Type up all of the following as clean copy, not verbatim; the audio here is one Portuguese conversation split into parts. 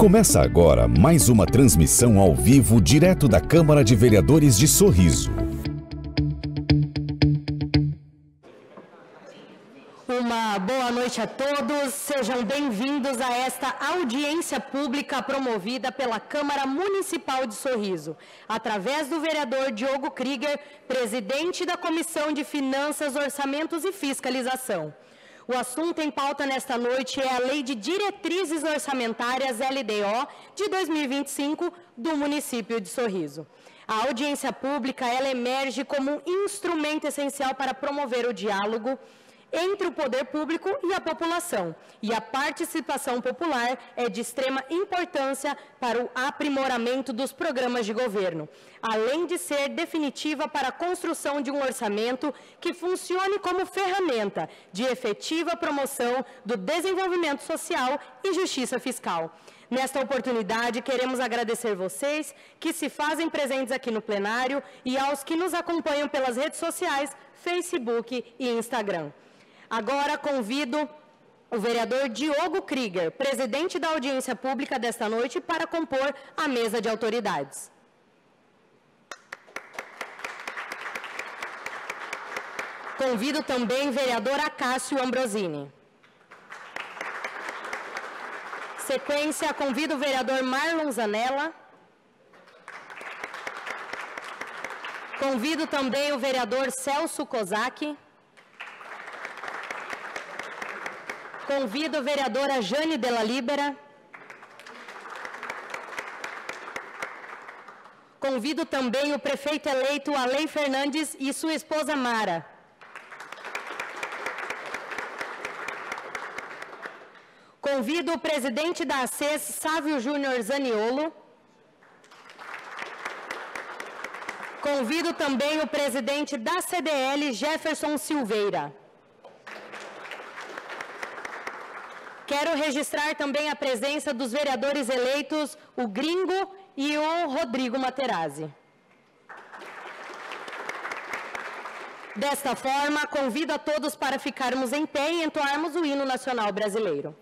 Começa agora mais uma transmissão ao vivo direto da Câmara de Vereadores de Sorriso. Uma boa noite a todos, sejam bem-vindos a esta audiência pública promovida pela Câmara Municipal de Sorriso, através do vereador Diogo Krieger, presidente da Comissão de Finanças, Orçamentos e Fiscalização. O assunto em pauta nesta noite é a Lei de Diretrizes Orçamentárias LDO de 2025 do município de Sorriso. A audiência pública, ela emerge como um instrumento essencial para promover o diálogo entre o poder público e a população. E a participação popular é de extrema importância para o aprimoramento dos programas de governo, além de ser definitiva para a construção de um orçamento que funcione como ferramenta de efetiva promoção do desenvolvimento social e justiça fiscal. Nesta oportunidade, queremos agradecer vocês que se fazem presentes aqui no plenário e aos que nos acompanham pelas redes sociais, Facebook e Instagram. Agora convido o vereador Diogo Krieger, presidente da audiência pública desta noite, para compor a mesa de autoridades. Convido também o vereador Acácio Ambrosini. Sequência, convido o vereador Marlon Zanella. Convido também o vereador Celso Kozak. Convido a vereadora Jane Della Libera. Convido também o prefeito eleito Alei Fernandes e sua esposa Mara. Convido o presidente da ACES, Sávio Júnior Zaniolo. Convido também o presidente da CDL, Jefferson Silveira. Quero registrar também a presença dos vereadores eleitos, o Gringo e o Rodrigo Materazzi. Desta forma, convido a todos para ficarmos em pé e entoarmos o hino nacional brasileiro.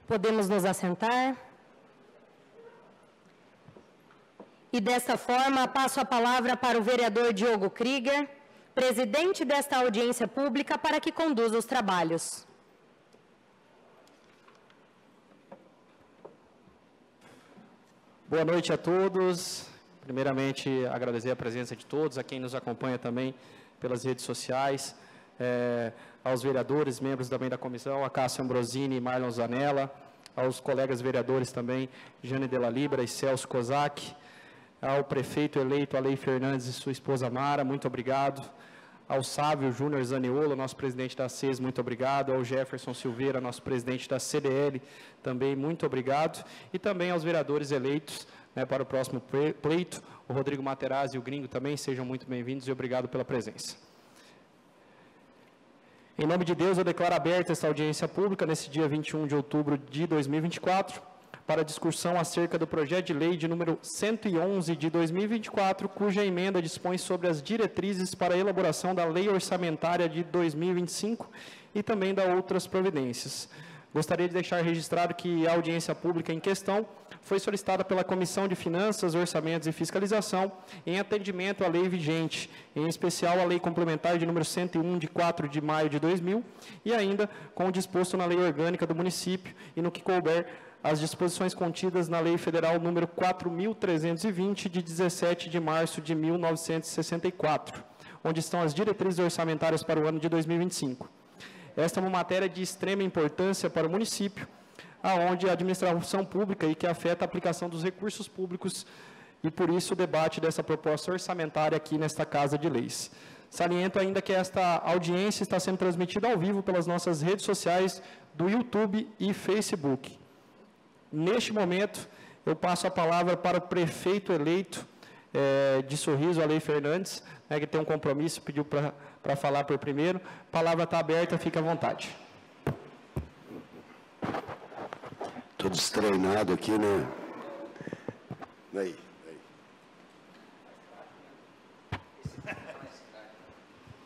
Podemos nos assentar? E desta forma, passo a palavra para o vereador Diogo Krieger, presidente desta audiência pública, para que conduza os trabalhos. Boa noite a todos. Primeiramente, agradecer a presença de todos, a quem nos acompanha também pelas redes sociais, aos vereadores, membros também da comissão, a Cássio Ambrosini e Marlon Zanella, aos colegas vereadores também, Jane Della Libra e Celso Kozak, ao prefeito eleito, Alei Fernandes e sua esposa Mara, muito obrigado. Ao Sávio Júnior Zaniolo, nosso presidente da CES, muito obrigado. Ao Jefferson Silveira, nosso presidente da CDL, também muito obrigado. E também aos vereadores eleitos, para o próximo pleito, o Rodrigo Materazzi e o Gringo também, sejam muito bem-vindos e obrigado pela presença. Em nome de Deus, eu declaro aberta esta audiência pública nesse dia 21 de outubro de 2024, para discussão acerca do projeto de lei de número 111 de 2024, cuja emenda dispõe sobre as diretrizes para a elaboração da lei orçamentária de 2025 e também da outras providências. Gostaria de deixar registrado que a audiência pública em questão foi solicitada pela Comissão de Finanças, Orçamentos e Fiscalização em atendimento à lei vigente, em especial a Lei Complementar de número 101, de 4 de maio de 2000, e ainda com o disposto na Lei Orgânica do Município e no que couber as disposições contidas na Lei Federal número 4.320, de 17 de março de 1964, onde estão as diretrizes orçamentárias para o ano de 2025. Esta é uma matéria de extrema importância para o município, aonde a administração pública e que afeta a aplicação dos recursos públicos, e por isso o debate dessa proposta orçamentária aqui nesta Casa de Leis. Saliento ainda que esta audiência está sendo transmitida ao vivo pelas nossas redes sociais do YouTube e Facebook. Neste momento, eu passo a palavra para o prefeito eleito de Sorriso, Alei Fernandes, que tem um compromisso, pediu para falar por primeiro. A palavra está aberta, fique à vontade. Todos treinados aqui, né? Aí.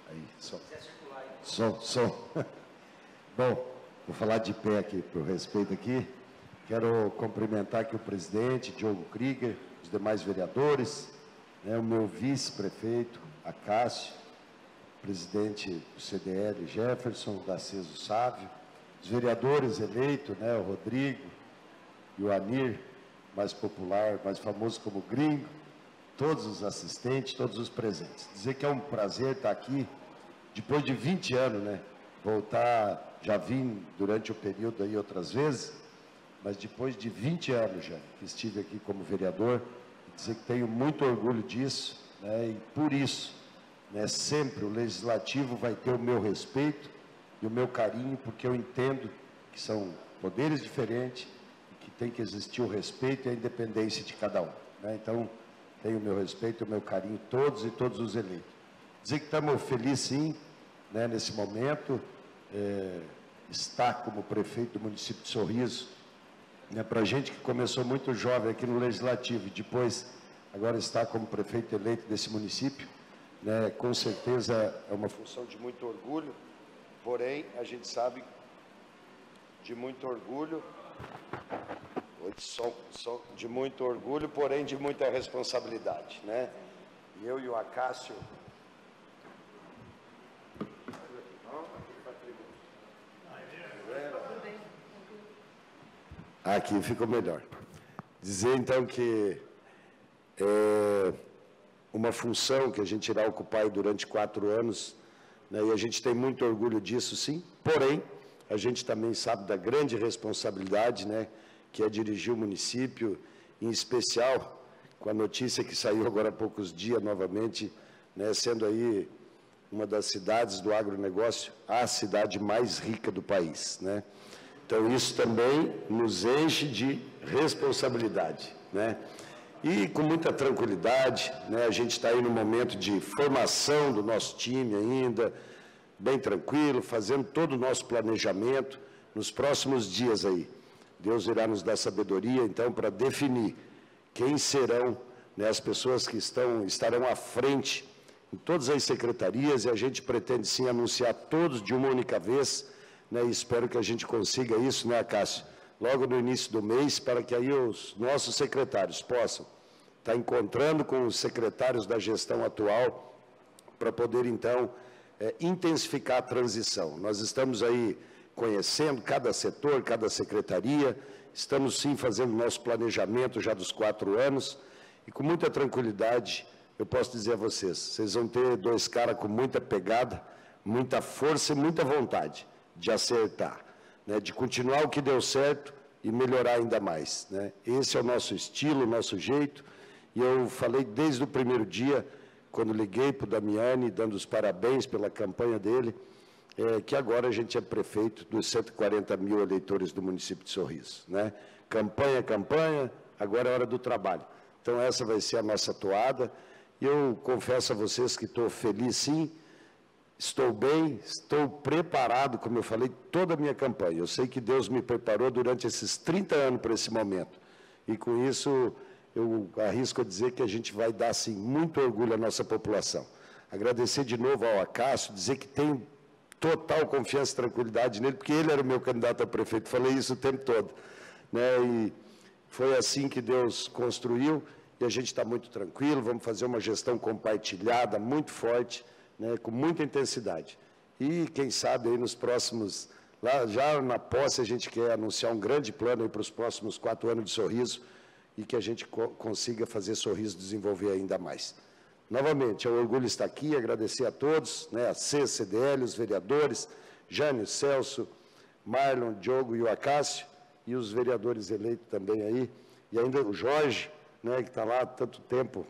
Aí, som. Bom, vou falar de pé aqui, por respeito aqui. Quero cumprimentar aqui o presidente, Diogo Krieger, os demais vereadores, o meu vice-prefeito, a Cássio, presidente do CDL, Jefferson, da CES, o Sávio, os vereadores eleitos, o Rodrigo e o Anir, mais popular, mais famoso como Gringo, todos os assistentes, todos os presentes. Dizer que é um prazer estar aqui, depois de 20 anos, voltar, já vim durante o período aí outras vezes, mas depois de 20 anos já que estive aqui como vereador, dizer que tenho muito orgulho disso, e por isso, sempre o Legislativo vai ter o meu respeito e o meu carinho, porque eu entendo que são poderes diferentes e que tem que existir o respeito e a independência de cada um. Então, tenho o meu respeito e o meu carinho, todos e todos os eleitos. Dizer que estamos felizes, sim, nesse momento, estar como prefeito do município de Sorriso, para a gente que começou muito jovem aqui no Legislativo e depois agora está como prefeito eleito desse município, com certeza é uma função de muito orgulho, porém a gente sabe de muito orgulho, de muito orgulho, porém de muita responsabilidade, E eu e o Acácio aqui ficou melhor. Dizer, então, que é uma função que a gente irá ocupar durante 4 anos, e a gente tem muito orgulho disso, sim, porém, a gente também sabe da grande responsabilidade, que é dirigir o município, em especial, com a notícia que saiu agora há poucos dias, novamente, sendo aí uma das cidades do agronegócio, a cidade mais rica do país, Então, isso também nos enche de responsabilidade, E com muita tranquilidade, a gente está aí no momento de formação do nosso time ainda, bem tranquilo, fazendo todo o nosso planejamento. Nos próximos dias aí, Deus irá nos dar sabedoria, então, para definir quem serão as pessoas que estarão à frente em todas as secretarias, e a gente pretende, sim, anunciar todos de uma única vez, e espero que a gente consiga isso, Cássio? logo no início do mês, para que aí os nossos secretários possam estar encontrando com os secretários da gestão atual para poder, então, intensificar a transição. Nós estamos aí conhecendo cada setor, cada secretaria, estamos sim fazendo nosso planejamento já dos 4 anos e com muita tranquilidade eu posso dizer a vocês, vocês vão ter 2 caras com muita pegada, muita força e muita vontade de acertar, né, de continuar o que deu certo e melhorar ainda mais, né? Esse é o nosso estilo, o nosso jeito, e eu falei desde o primeiro dia, quando liguei para o Damiani, dando os parabéns pela campanha dele, que agora a gente é prefeito dos 140 mil eleitores do município de Sorriso, né? Campanha, agora é hora do trabalho. Então essa vai ser a nossa toada, e eu confesso a vocês que estou feliz sim, estou bem, estou preparado, como eu falei, toda a minha campanha. Eu sei que Deus me preparou durante esses 30 anos para esse momento. E com isso, eu arrisco a dizer que a gente vai dar, sim, muito orgulho à nossa população. Agradecer de novo ao Acácio, dizer que tenho total confiança e tranquilidade nele, porque ele era o meu candidato a prefeito. Falei isso o tempo todo, né? E foi assim que Deus construiu, e a gente está muito tranquilo, vamos fazer uma gestão compartilhada, muito forte, né, com muita intensidade. E, quem sabe, aí nos próximos, lá já na posse, a gente quer anunciar um grande plano aí para os próximos 4 anos de Sorriso e que a gente consiga fazer Sorriso desenvolver ainda mais. Novamente, é um orgulho estar aqui, agradecer a todos, né, a CDL, os vereadores, Jânio, Celso, Marlon, Diogo e o Acácio, e os vereadores eleitos também aí, e ainda o Jorge, né, que está lá há tanto tempo,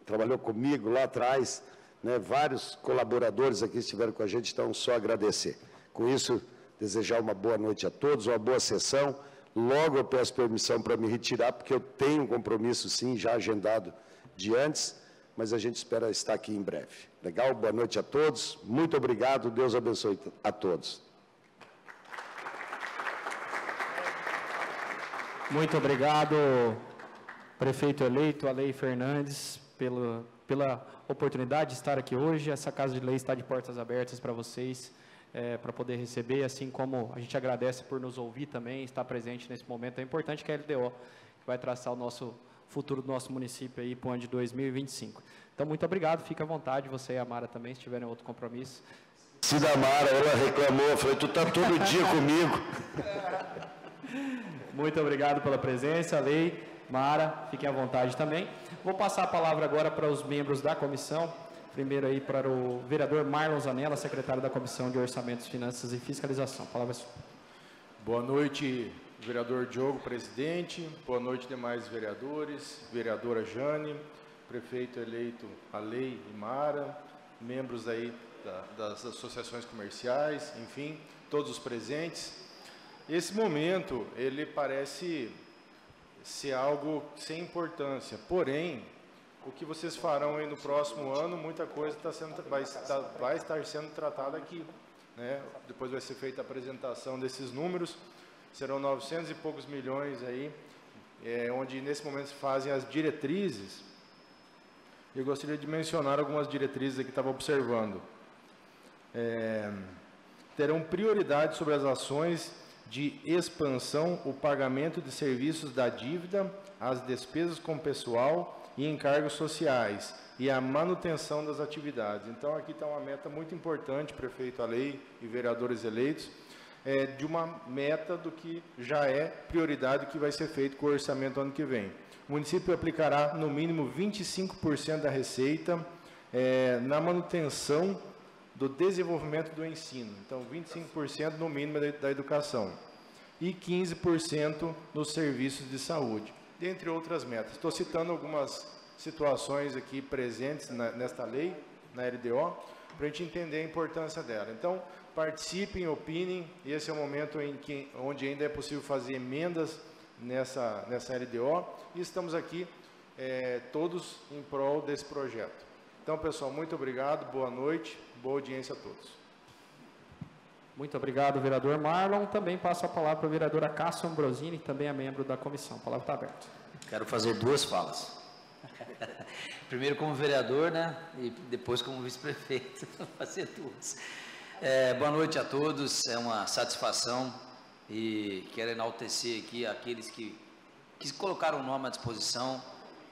trabalhou comigo lá atrás, né, vários colaboradores aqui estiveram com a gente, então só agradecer. Com isso, desejar uma boa noite a todos, uma boa sessão. Logo eu peço permissão para me retirar, porque eu tenho um compromisso, sim, já agendado de antes, mas a gente espera estar aqui em breve. Legal? Boa noite a todos, muito obrigado, Deus abençoe a todos. Muito obrigado, prefeito eleito, Alei Fernandes, pela oportunidade de estar aqui hoje. Essa Casa de Lei está de portas abertas para vocês, para poder receber, assim como a gente agradece por nos ouvir também, estar presente nesse momento. É importante que a LDO, que vai traçar o nosso futuro do nosso município aí para o ano de 2025. Então, muito obrigado, fica à vontade, você e a Mara também, se tiverem outro compromisso. Se da Mara, ela reclamou, eu falei, tu está todo dia comigo. Muito obrigado pela presença, Lei, Mara, fiquem à vontade também. Vou passar a palavra agora para os membros da comissão. Primeiro aí para o vereador Marlon Zanella, secretário da Comissão de Orçamentos, Finanças e Fiscalização. A palavra é sua. Boa noite, vereador Diogo, presidente. Boa noite, demais vereadores, vereadora Jane, prefeito eleito Alei e Mara, membros aí das associações comerciais, enfim, todos os presentes. Esse momento, ele parece ser algo sem importância, porém, o que vocês farão aí no próximo ano, muita coisa vai estar sendo tratada aqui, né? Depois vai ser feita a apresentação desses números, serão 900 e poucos milhões aí, onde nesse momento se fazem as diretrizes. Eu gostaria de mencionar algumas diretrizes aqui que estava observando. Terão prioridade sobre as ações de expansão, o pagamento de serviços da dívida, as despesas com pessoal e encargos sociais e a manutenção das atividades. Então, aqui está uma meta muito importante, prefeito Alei e vereadores eleitos, de uma meta do que já é prioridade que vai ser feito com o orçamento ano que vem. O município aplicará, no mínimo, 25% da receita na manutenção do desenvolvimento do ensino. Então, 25% no mínimo da educação e 15% nos serviços de saúde, dentre outras metas. Estou citando algumas situações aqui presentes nesta lei, na LDO, para a gente entender a importância dela. Então, participem, opinem, esse é o momento onde ainda é possível fazer emendas nessa LDO, e estamos aqui todos em prol desse projeto. Então, pessoal, muito obrigado, boa noite, boa audiência a todos. Muito obrigado, vereador Marlon. Também passo a palavra para a vereadora Cássia Ambrosini, que também é membro da comissão. A palavra está aberta. Quero fazer 2 falas. Primeiro como vereador, né? E depois como vice-prefeito. Vou fazer 2. Boa noite a todos. É uma satisfação e quero enaltecer aqui aqueles que colocaram o nome à disposição,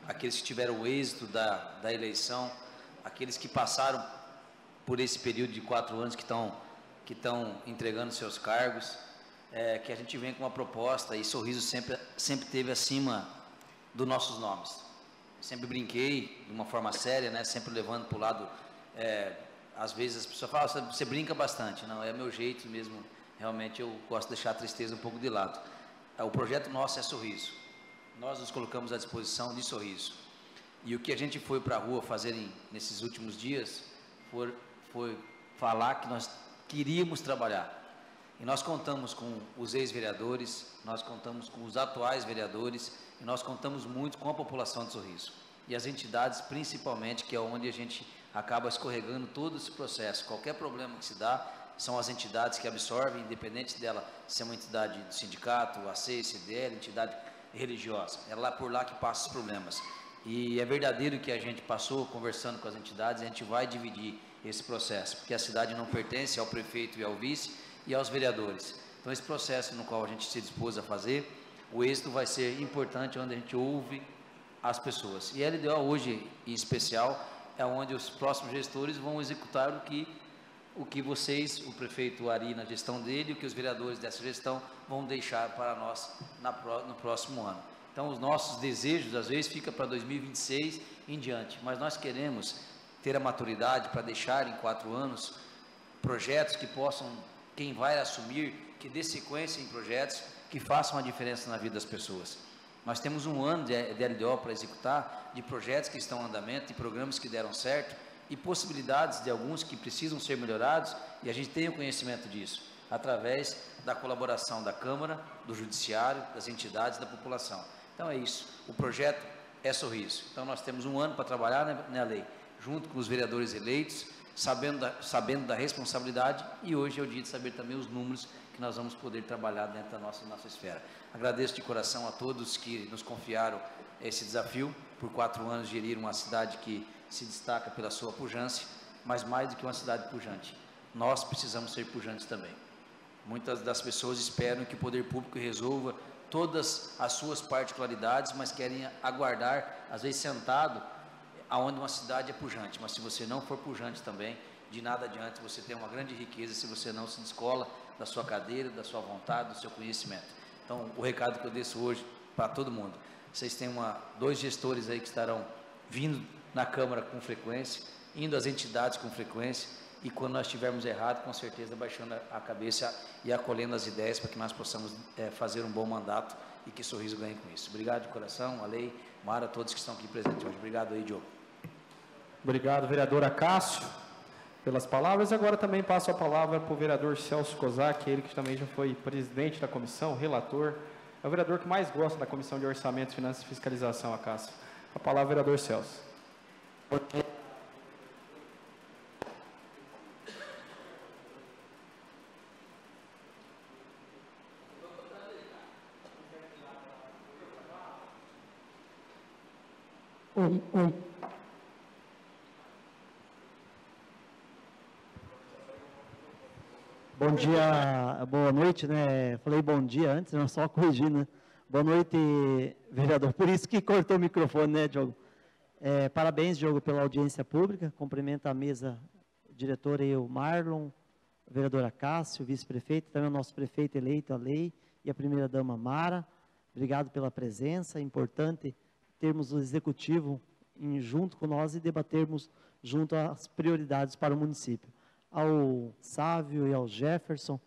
aqueles que tiveram o êxito da eleição, aqueles que passaram por esse período de 4 anos que estão entregando seus cargos, que a gente vem com uma proposta, e Sorriso sempre teve acima dos nossos nomes. Eu sempre brinquei de uma forma séria, né, sempre levando para o lado, às vezes as pessoas falam, você brinca bastante. Não, é meu jeito mesmo, realmente eu gosto de deixar a tristeza um pouco de lado. O projeto nosso é Sorriso, nós nos colocamos à disposição de Sorriso, e o que a gente foi para a rua fazer nesses últimos dias foi falar que nós queríamos trabalhar, e nós contamos com os ex-vereadores, nós contamos com os atuais vereadores, e nós contamos muito com a população de Sorriso, e as entidades principalmente, que é onde a gente acaba escorregando todo esse processo. Qualquer problema que se dá, são as entidades que absorvem, independente dela ser uma entidade do sindicato, AC, CDL, entidade religiosa, é lá por lá que passa os problemas. E é verdadeiro que a gente passou conversando com as entidades, a gente vai dividir esse processo, porque a cidade não pertence ao prefeito e ao vice e aos vereadores. Então esse processo no qual a gente se dispôs a fazer, o êxito vai ser importante, onde a gente ouve as pessoas. E a LDO hoje, em especial, é onde os próximos gestores vão executar o que vocês, o prefeito Ari na gestão dele, o que os vereadores dessa gestão vão deixar para nós no próximo ano. Então os nossos desejos às vezes ficam para 2026 em diante, mas nós queremos ter a maturidade para deixar em 4 anos projetos que possam, quem vai assumir, que dê sequência em projetos que façam a diferença na vida das pessoas. Nós temos um ano de LDO para executar, de projetos que estão em andamento, de programas que deram certo, e possibilidades de alguns que precisam ser melhorados, e a gente tem o conhecimento disso, através da colaboração da Câmara, do Judiciário, das entidades, da população. Então é isso, o projeto é Sorriso. Então nós temos um ano para trabalhar na lei, junto com os vereadores eleitos, sabendo da responsabilidade, e hoje é o dia de saber também os números que nós vamos poder trabalhar dentro da nossa esfera. Agradeço de coração a todos que nos confiaram esse desafio, por 4 anos gerir uma cidade que se destaca pela sua pujança, mas mais do que uma cidade pujante, nós precisamos ser pujantes também. Muitas das pessoas esperam que o poder público resolva todas as suas particularidades, mas querem aguardar, às vezes sentado, aonde uma cidade é pujante. Mas se você não for pujante também, de nada adianta você ter uma grande riqueza se você não se descola da sua cadeira, da sua vontade, do seu conhecimento. Então, o recado que eu deixo hoje para todo mundo, vocês têm 2 gestores aí que estarão vindo na Câmara com frequência, indo às entidades com frequência, e quando nós estivermos errado, com certeza baixando a cabeça e acolhendo as ideias para que nós possamos fazer um bom mandato e que Sorriso ganhe com isso. Obrigado de coração, a lei, Mara, todos que estão aqui presentes hoje. Obrigado aí, Diogo. Obrigado, vereador Acácio, pelas palavras. Agora também passo a palavra para o vereador Celso Kozak, ele que também já foi presidente da comissão, relator, é o vereador que mais gosta da Comissão de Orçamento, Finanças e Fiscalização, Acácio. A palavra, vereador Celso. Bom dia, boa noite, né? Falei bom dia antes, não só corrigindo, né? Boa noite, vereador. Por isso que cortou o microfone, né, Diogo? Parabéns, Diogo, pela audiência pública. Cumprimento a mesa diretora e o Marlon, a vereadora Cássio, vice-prefeito, também o nosso prefeito eleito, a Lei, e a primeira-dama Mara. Obrigado pela presença. É importante termos o executivo junto com nós e debatermos junto as prioridades para o município. Ao Sávio e ao Jefferson,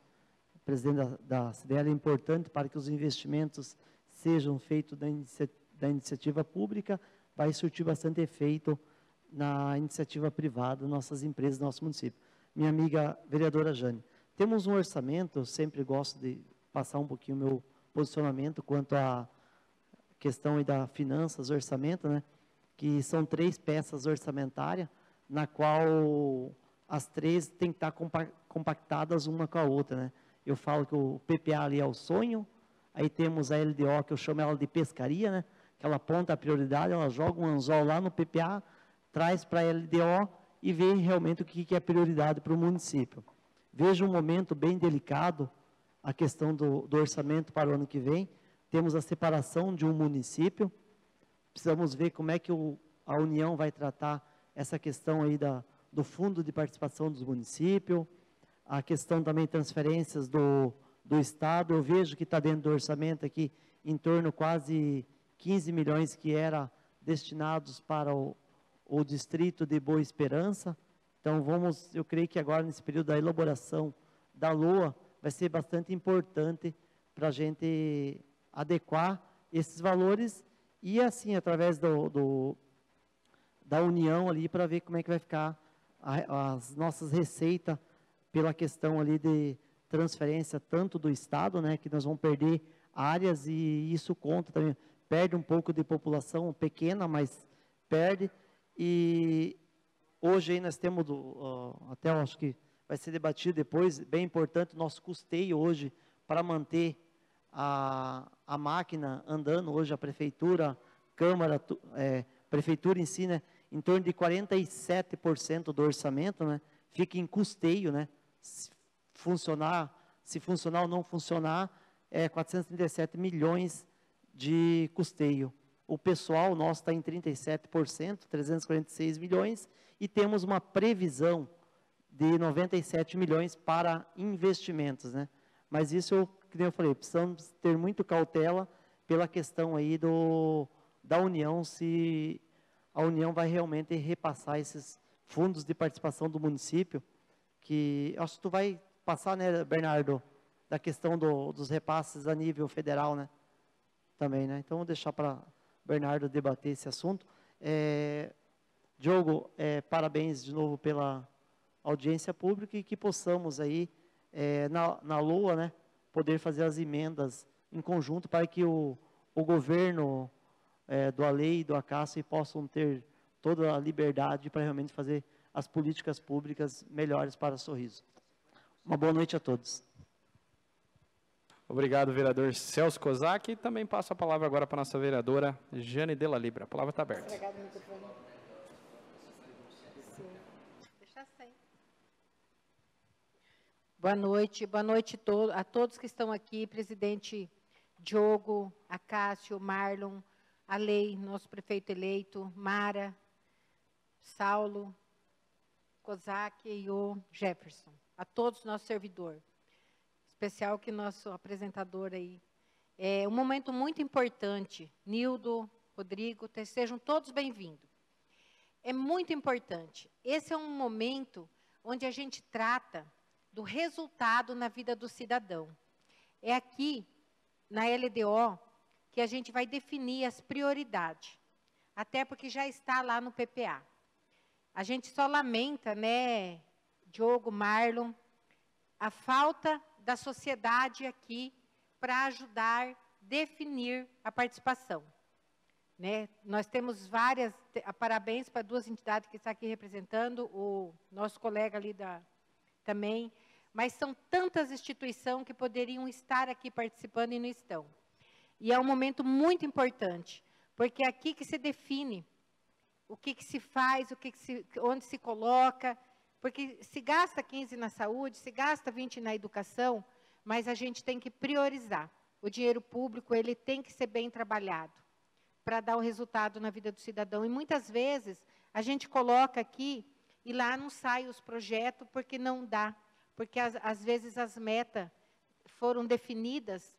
presidente da CDL, é importante para que os investimentos sejam feitos da iniciativa pública, vai surtir bastante efeito na iniciativa privada, nossas empresas, nosso município. Minha amiga vereadora Jane, temos um orçamento, eu sempre gosto de passar um pouquinho o meu posicionamento quanto à questão da finanças, orçamento, né? Que são 3 peças orçamentárias, na qual as 3 têm que estar compactadas uma com a outra, né? Eu falo que o PPA ali é o sonho, aí temos a LDO, que eu chamo ela de pescaria, né? Que ela aponta a prioridade, ela joga um anzol lá no PPA, traz para a LDO e vê realmente o que é prioridade para o município. Vejo um momento bem delicado a questão do orçamento para o ano que vem. Temos a separação de um município. Precisamos ver como é que a União vai tratar essa questão aí do fundo de participação dos municípios, a questão também de transferências do Estado. Eu vejo que está dentro do orçamento aqui em torno quase 15 milhões que era destinados para o distrito de Boa Esperança. Então, eu creio que agora, nesse período da elaboração da LOA, vai ser bastante importante para a gente adequar esses valores e, assim, através da união ali, para ver como é que vai ficar as nossas receitas pela questão ali de transferência, tanto do Estado, né, que nós vamos perder áreas e isso conta também, perde um pouco de população pequena, mas perde. E hoje aí nós temos, até eu acho que vai ser debatido depois, bem importante o nosso custeio hoje para manter a máquina andando. Hoje a Prefeitura, Câmara, Prefeitura em si, né, em torno de 47% do orçamento, né, fica em custeio, né, se funcionar ou não funcionar, 437 milhões de custeio. O pessoal nosso está em 37%, 346 milhões, e temos uma previsão de 97 milhões para investimentos, né? Mas isso, como eu falei, precisamos ter muito cautela pela questão aí da União, se a União vai realmente repassar esses fundos de participação do município, que acho que tu vai passar, né, Bernardo, da questão dos repasses a nível federal, né? Também, né? Então, vou deixar para Bernardo debater esse assunto. Diogo, parabéns de novo pela audiência pública e que possamos aí, na LOA, né, poder fazer as emendas em conjunto para que o governo do Alei e do Acácio possam ter toda a liberdade para realmente fazer as políticas públicas melhores para Sorriso. Uma boa noite a todos. Obrigado, vereador Celso Kozak. E também passo a palavra agora para a nossa vereadora Jane Della Libra. A palavra está aberta. Obrigado, microfone. Deixa sem. Boa noite a todos que estão aqui, presidente Diogo, Acácio, Marlon, Alei, nosso prefeito eleito, Mara, Saulo, Kozak e o Jefferson. A todos nosso servidor. Especial que nosso apresentador aí. É um momento muito importante. Nildo, Rodrigo, sejam todos bem-vindos. É muito importante. Esse é um momento onde a gente trata do resultado na vida do cidadão. É aqui, na LDO, que a gente vai definir as prioridades. Até porque já está lá no PPA. A gente só lamenta, né, Diogo, Marlon, a falta da sociedade aqui para ajudar a definir a participação. Né? Nós temos várias, parabéns para duas entidades que estão aqui representando, o nosso colega ali também, mas são tantas instituições que poderiam estar aqui participando e não estão. E é um momento muito importante, porque é aqui que se define o que se faz, onde se coloca, porque se gasta 15 na saúde, se gasta 20 na educação, mas a gente tem que priorizar. O dinheiro público, ele tem que ser bem trabalhado para dar o resultado na vida do cidadão. E muitas vezes a gente coloca aqui e lá não sai os projetos porque não dá, porque às vezes as metas foram definidas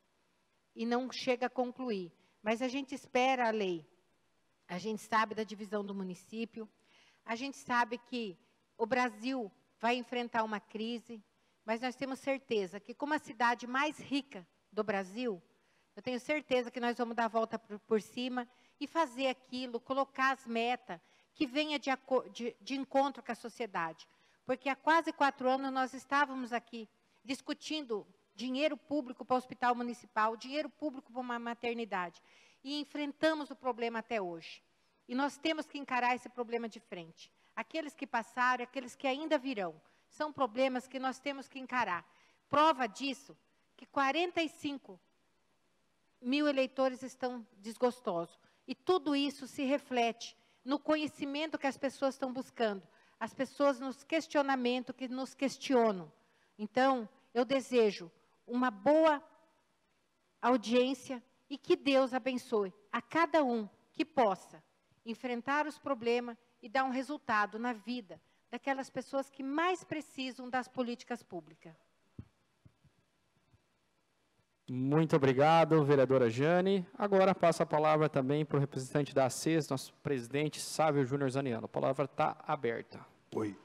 e não chega a concluir. Mas a gente espera a lei. A gente sabe da divisão do município, a gente sabe que o Brasil vai enfrentar uma crise, mas nós temos certeza que, como a cidade mais rica do Brasil, eu tenho certeza que nós vamos dar a volta por cima e fazer aquilo, colocar as metas que venha de encontro com a sociedade. Porque há quase 4 anos nós estávamos aqui discutindo dinheiro público para o hospital municipal, dinheiro público para uma maternidade, e enfrentamos o problema até hoje. E nós temos que encarar esse problema de frente. Aqueles que passaram, aqueles que ainda virão, são problemas que nós temos que encarar. Prova disso, que 45 mil eleitores estão desgostosos. E tudo isso se reflete no conhecimento que as pessoas estão buscando. As pessoas nos questionamentos, que nos questionam. Então, eu desejo uma boa audiência e que Deus abençoe a cada um que possa enfrentar os problemas e dar um resultado na vida daquelas pessoas que mais precisam das políticas públicas. Muito obrigado, vereadora Jane. Agora passa a palavra também para o representante da ACES, nosso presidente Sávio Júnior Zaniano. A palavra está aberta. Oi.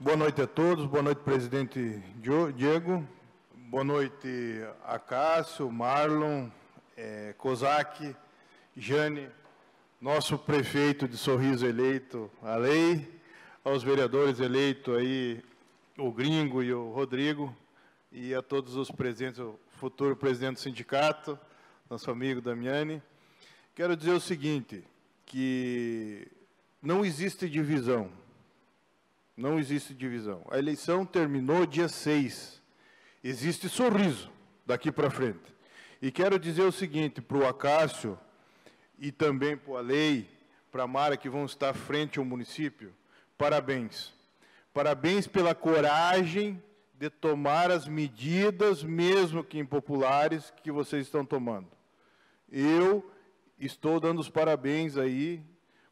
Boa noite a todos, boa noite, presidente Diego, boa noite a Cássio, Marlon, Kozak, Jane, nosso prefeito de Sorriso eleito, a lei, aos vereadores eleitos aí, o Gringo e o Rodrigo, e a todos os presentes, o futuro presidente do sindicato, nosso amigo Damiani. Quero dizer o seguinte, que não existe divisão. Não existe divisão. A eleição terminou dia 6. Existe sorriso daqui para frente. E quero dizer o seguinte, para o Acácio e também para a Lei, para a Mara, que vão estar frente ao município, parabéns. Parabéns pela coragem de tomar as medidas, mesmo que impopulares, que vocês estão tomando. Eu estou dando os parabéns aí,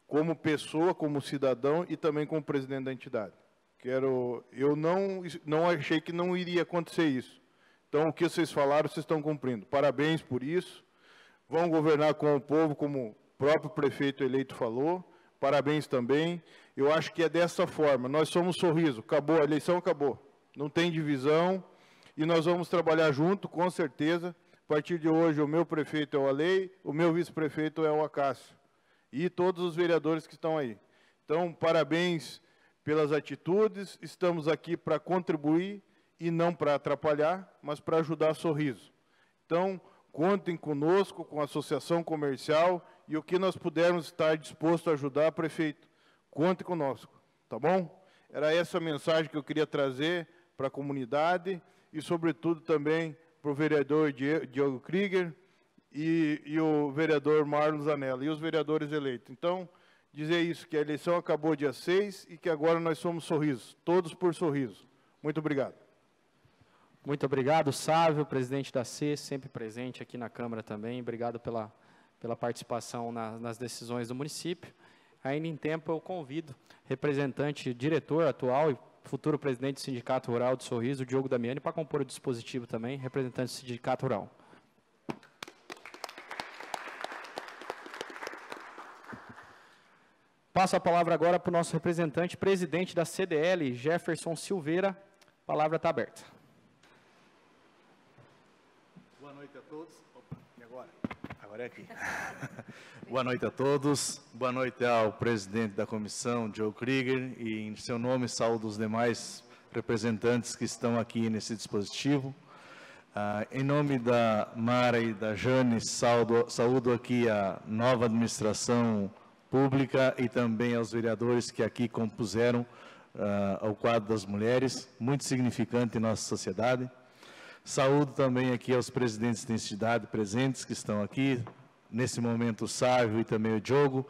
como pessoa, como cidadão e também como presidente da entidade. Eu não achei que não iria acontecer isso. Então, o que vocês falaram, vocês estão cumprindo. Parabéns por isso. Vão governar com o povo, como o próprio prefeito eleito falou. Parabéns também. Eu acho que é dessa forma. Nós somos Sorriso. Acabou, a eleição acabou. Não tem divisão. E nós vamos trabalhar junto, com certeza. A partir de hoje, o meu prefeito é o Alei, o meu vice-prefeito é o Acácio. E todos os vereadores que estão aí. Então, parabéns pelas atitudes, estamos aqui para contribuir e não para atrapalhar, mas para ajudar Sorriso. Então, contem conosco, com a Associação Comercial, e o que nós pudermos estar disposto a ajudar, prefeito, conte conosco, tá bom? Era essa a mensagem que eu queria trazer para a comunidade e, sobretudo, também para o vereador Diogo Krieger, e o vereador Marlon Zanella, e os vereadores eleitos. Então, dizer isso, que a eleição acabou dia 6 e que agora nós somos Sorriso, todos por Sorriso. Muito obrigado. Muito obrigado, Sávio, presidente da ACES, sempre presente aqui na Câmara também. Obrigado pela participação nas decisões do município. Ainda em tempo, eu convido representante, diretor atual e futuro presidente do Sindicato Rural de Sorriso, Diogo Damiani, para compor o dispositivo também, representante do Sindicato Rural. Passo a palavra agora para o nosso representante, presidente da CDL, Jefferson Silveira. A palavra está aberta. Boa noite a todos. Opa, e agora? Agora é aqui. Boa noite a todos. Boa noite ao presidente da comissão, Diogo Krieger, e em seu nome saúdo os demais representantes que estão aqui nesse dispositivo. Em nome da Mara e da Jane, saúdo aqui a nova administração pública e também aos vereadores que aqui compuseram ao quadro das mulheres, muito significante em nossa sociedade. Saúdo também aqui aos presidentes da entidade presentes que estão aqui, nesse momento o Sávio e também o Diogo,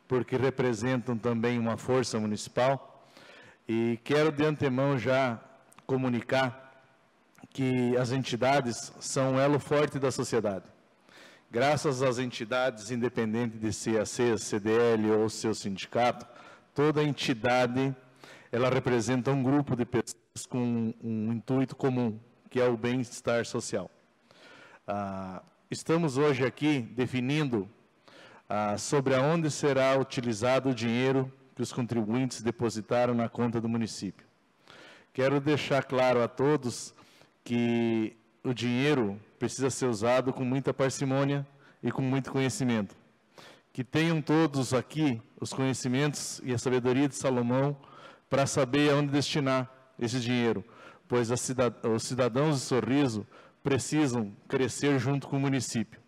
porque representam também uma força municipal. E quero de antemão já comunicar que as entidades são um elo forte da sociedade. Graças às entidades, independente de ser a ACES, CDL ou seu sindicato, toda entidade, ela representa um grupo de pessoas com um intuito comum, que é o bem-estar social. Estamos hoje aqui definindo sobre aonde será utilizado o dinheiro que os contribuintes depositaram na conta do município. Quero deixar claro a todos que o dinheiro precisa ser usado com muita parcimônia e com muito conhecimento. Que tenham todos aqui os conhecimentos e a sabedoria de Salomão para saber aonde destinar esse dinheiro, pois os cidadãos de Sorriso precisam crescer junto com o município.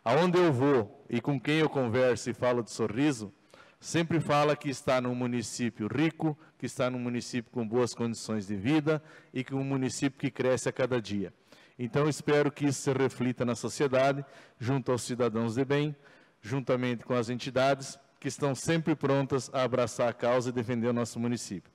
Aonde eu vou e com quem eu converso e falo de Sorriso, sempre fala que está num município rico, que está num município com boas condições de vida e que um município que cresce a cada dia. Então, espero que isso se reflita na sociedade, junto aos cidadãos de bem, juntamente com as entidades, que estão sempre prontas a abraçar a causa e defender o nosso município.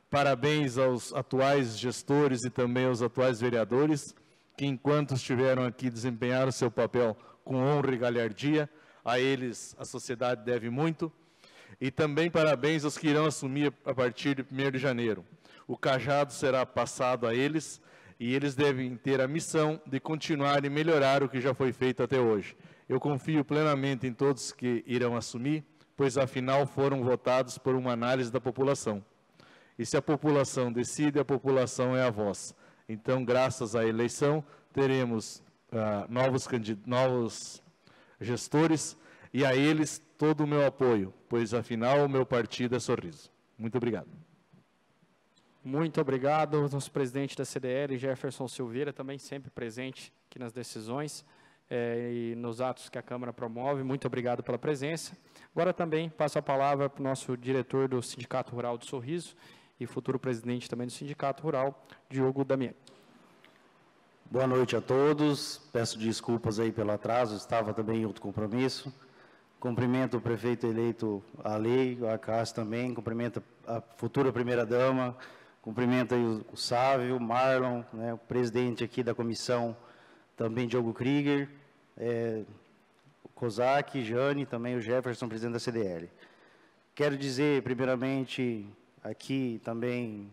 Parabéns aos atuais gestores e também aos atuais vereadores que, enquanto estiveram aqui, desempenharam seu papel com honra e galhardia. A eles, a sociedade deve muito. E também parabéns aos que irão assumir a partir de 1º de janeiro. O cajado será passado a eles e eles devem ter a missão de continuar e melhorar o que já foi feito até hoje. Eu confio plenamente em todos que irão assumir, pois afinal foram votados por uma análise da população. E se a população decide, a população é a voz. Então, graças à eleição, teremos novos gestores e a eles todo o meu apoio, pois afinal o meu partido é Sorriso. Muito obrigado. Muito obrigado, nosso presidente da CDL, Jefferson Silveira, também sempre presente aqui nas decisões e nos atos que a Câmara promove. Muito obrigado pela presença. Agora também passo a palavra para o nosso diretor do Sindicato Rural de Sorriso e futuro presidente também do Sindicato Rural, Diogo Damiani. Boa noite a todos. Peço desculpas aí pelo atraso, estava também em outro compromisso. Cumprimento o prefeito eleito Alei, o Acácio também, cumprimento a futura primeira-dama, cumprimento aí o Sávio, Marlon, né, o presidente aqui da comissão, também Diogo Krieger, o Kozak, Jane, também o Jefferson, presidente da CDL. Quero dizer, primeiramente, aqui também,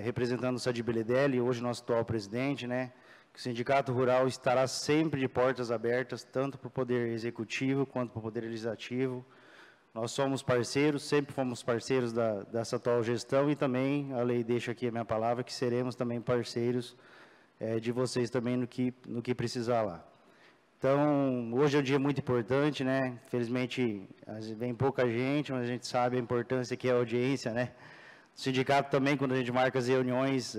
representando o Sadi Beledelli, hoje nosso atual presidente, né, que o Sindicato Rural estará sempre de portas abertas, tanto para o Poder Executivo quanto para o Poder Legislativo. Nós somos parceiros, sempre fomos parceiros dessa atual gestão e também, a lei deixa aqui a minha palavra, que seremos também parceiros de vocês também no que precisar lá. Então, hoje é um dia muito importante, né? Infelizmente, vem pouca gente, mas a gente sabe a importância que é a audiência, né? O sindicato também, quando a gente marca as reuniões,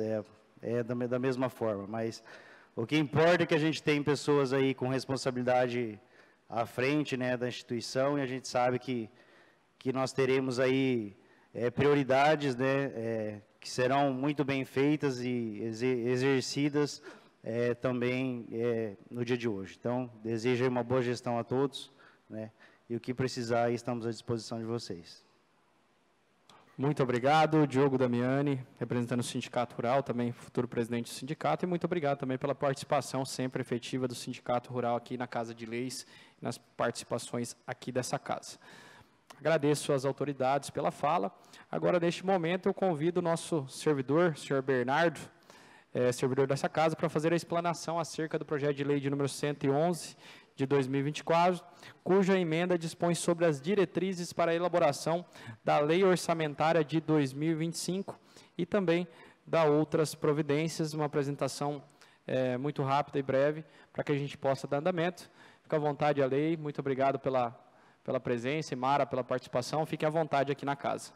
da mesma forma, mas o que importa é que a gente tem pessoas aí com responsabilidade à frente, né, da instituição, e a gente sabe que nós teremos aí prioridades, né, que serão muito bem feitas e exercidas também no dia de hoje. Então, desejo aí uma boa gestão a todos, né, e o que precisar, aí estamos à disposição de vocês. Muito obrigado, Diogo Damiani, representando o Sindicato Rural, também futuro presidente do sindicato, e muito obrigado também pela participação sempre efetiva do Sindicato Rural aqui na Casa de Leis, nas participações aqui dessa casa. Agradeço às autoridades pela fala. Agora, neste momento, eu convido o nosso servidor, o senhor Bernardo, servidor dessa casa, para fazer a explanação acerca do projeto de lei de número 111, de 2024, cuja emenda dispõe sobre as diretrizes para a elaboração da Lei Orçamentária de 2025 e também da outras providências, uma apresentação muito rápida e breve, para que a gente possa dar andamento. Fique à vontade a lei, muito obrigado pela presença, e Mara pela participação, fique à vontade aqui na casa.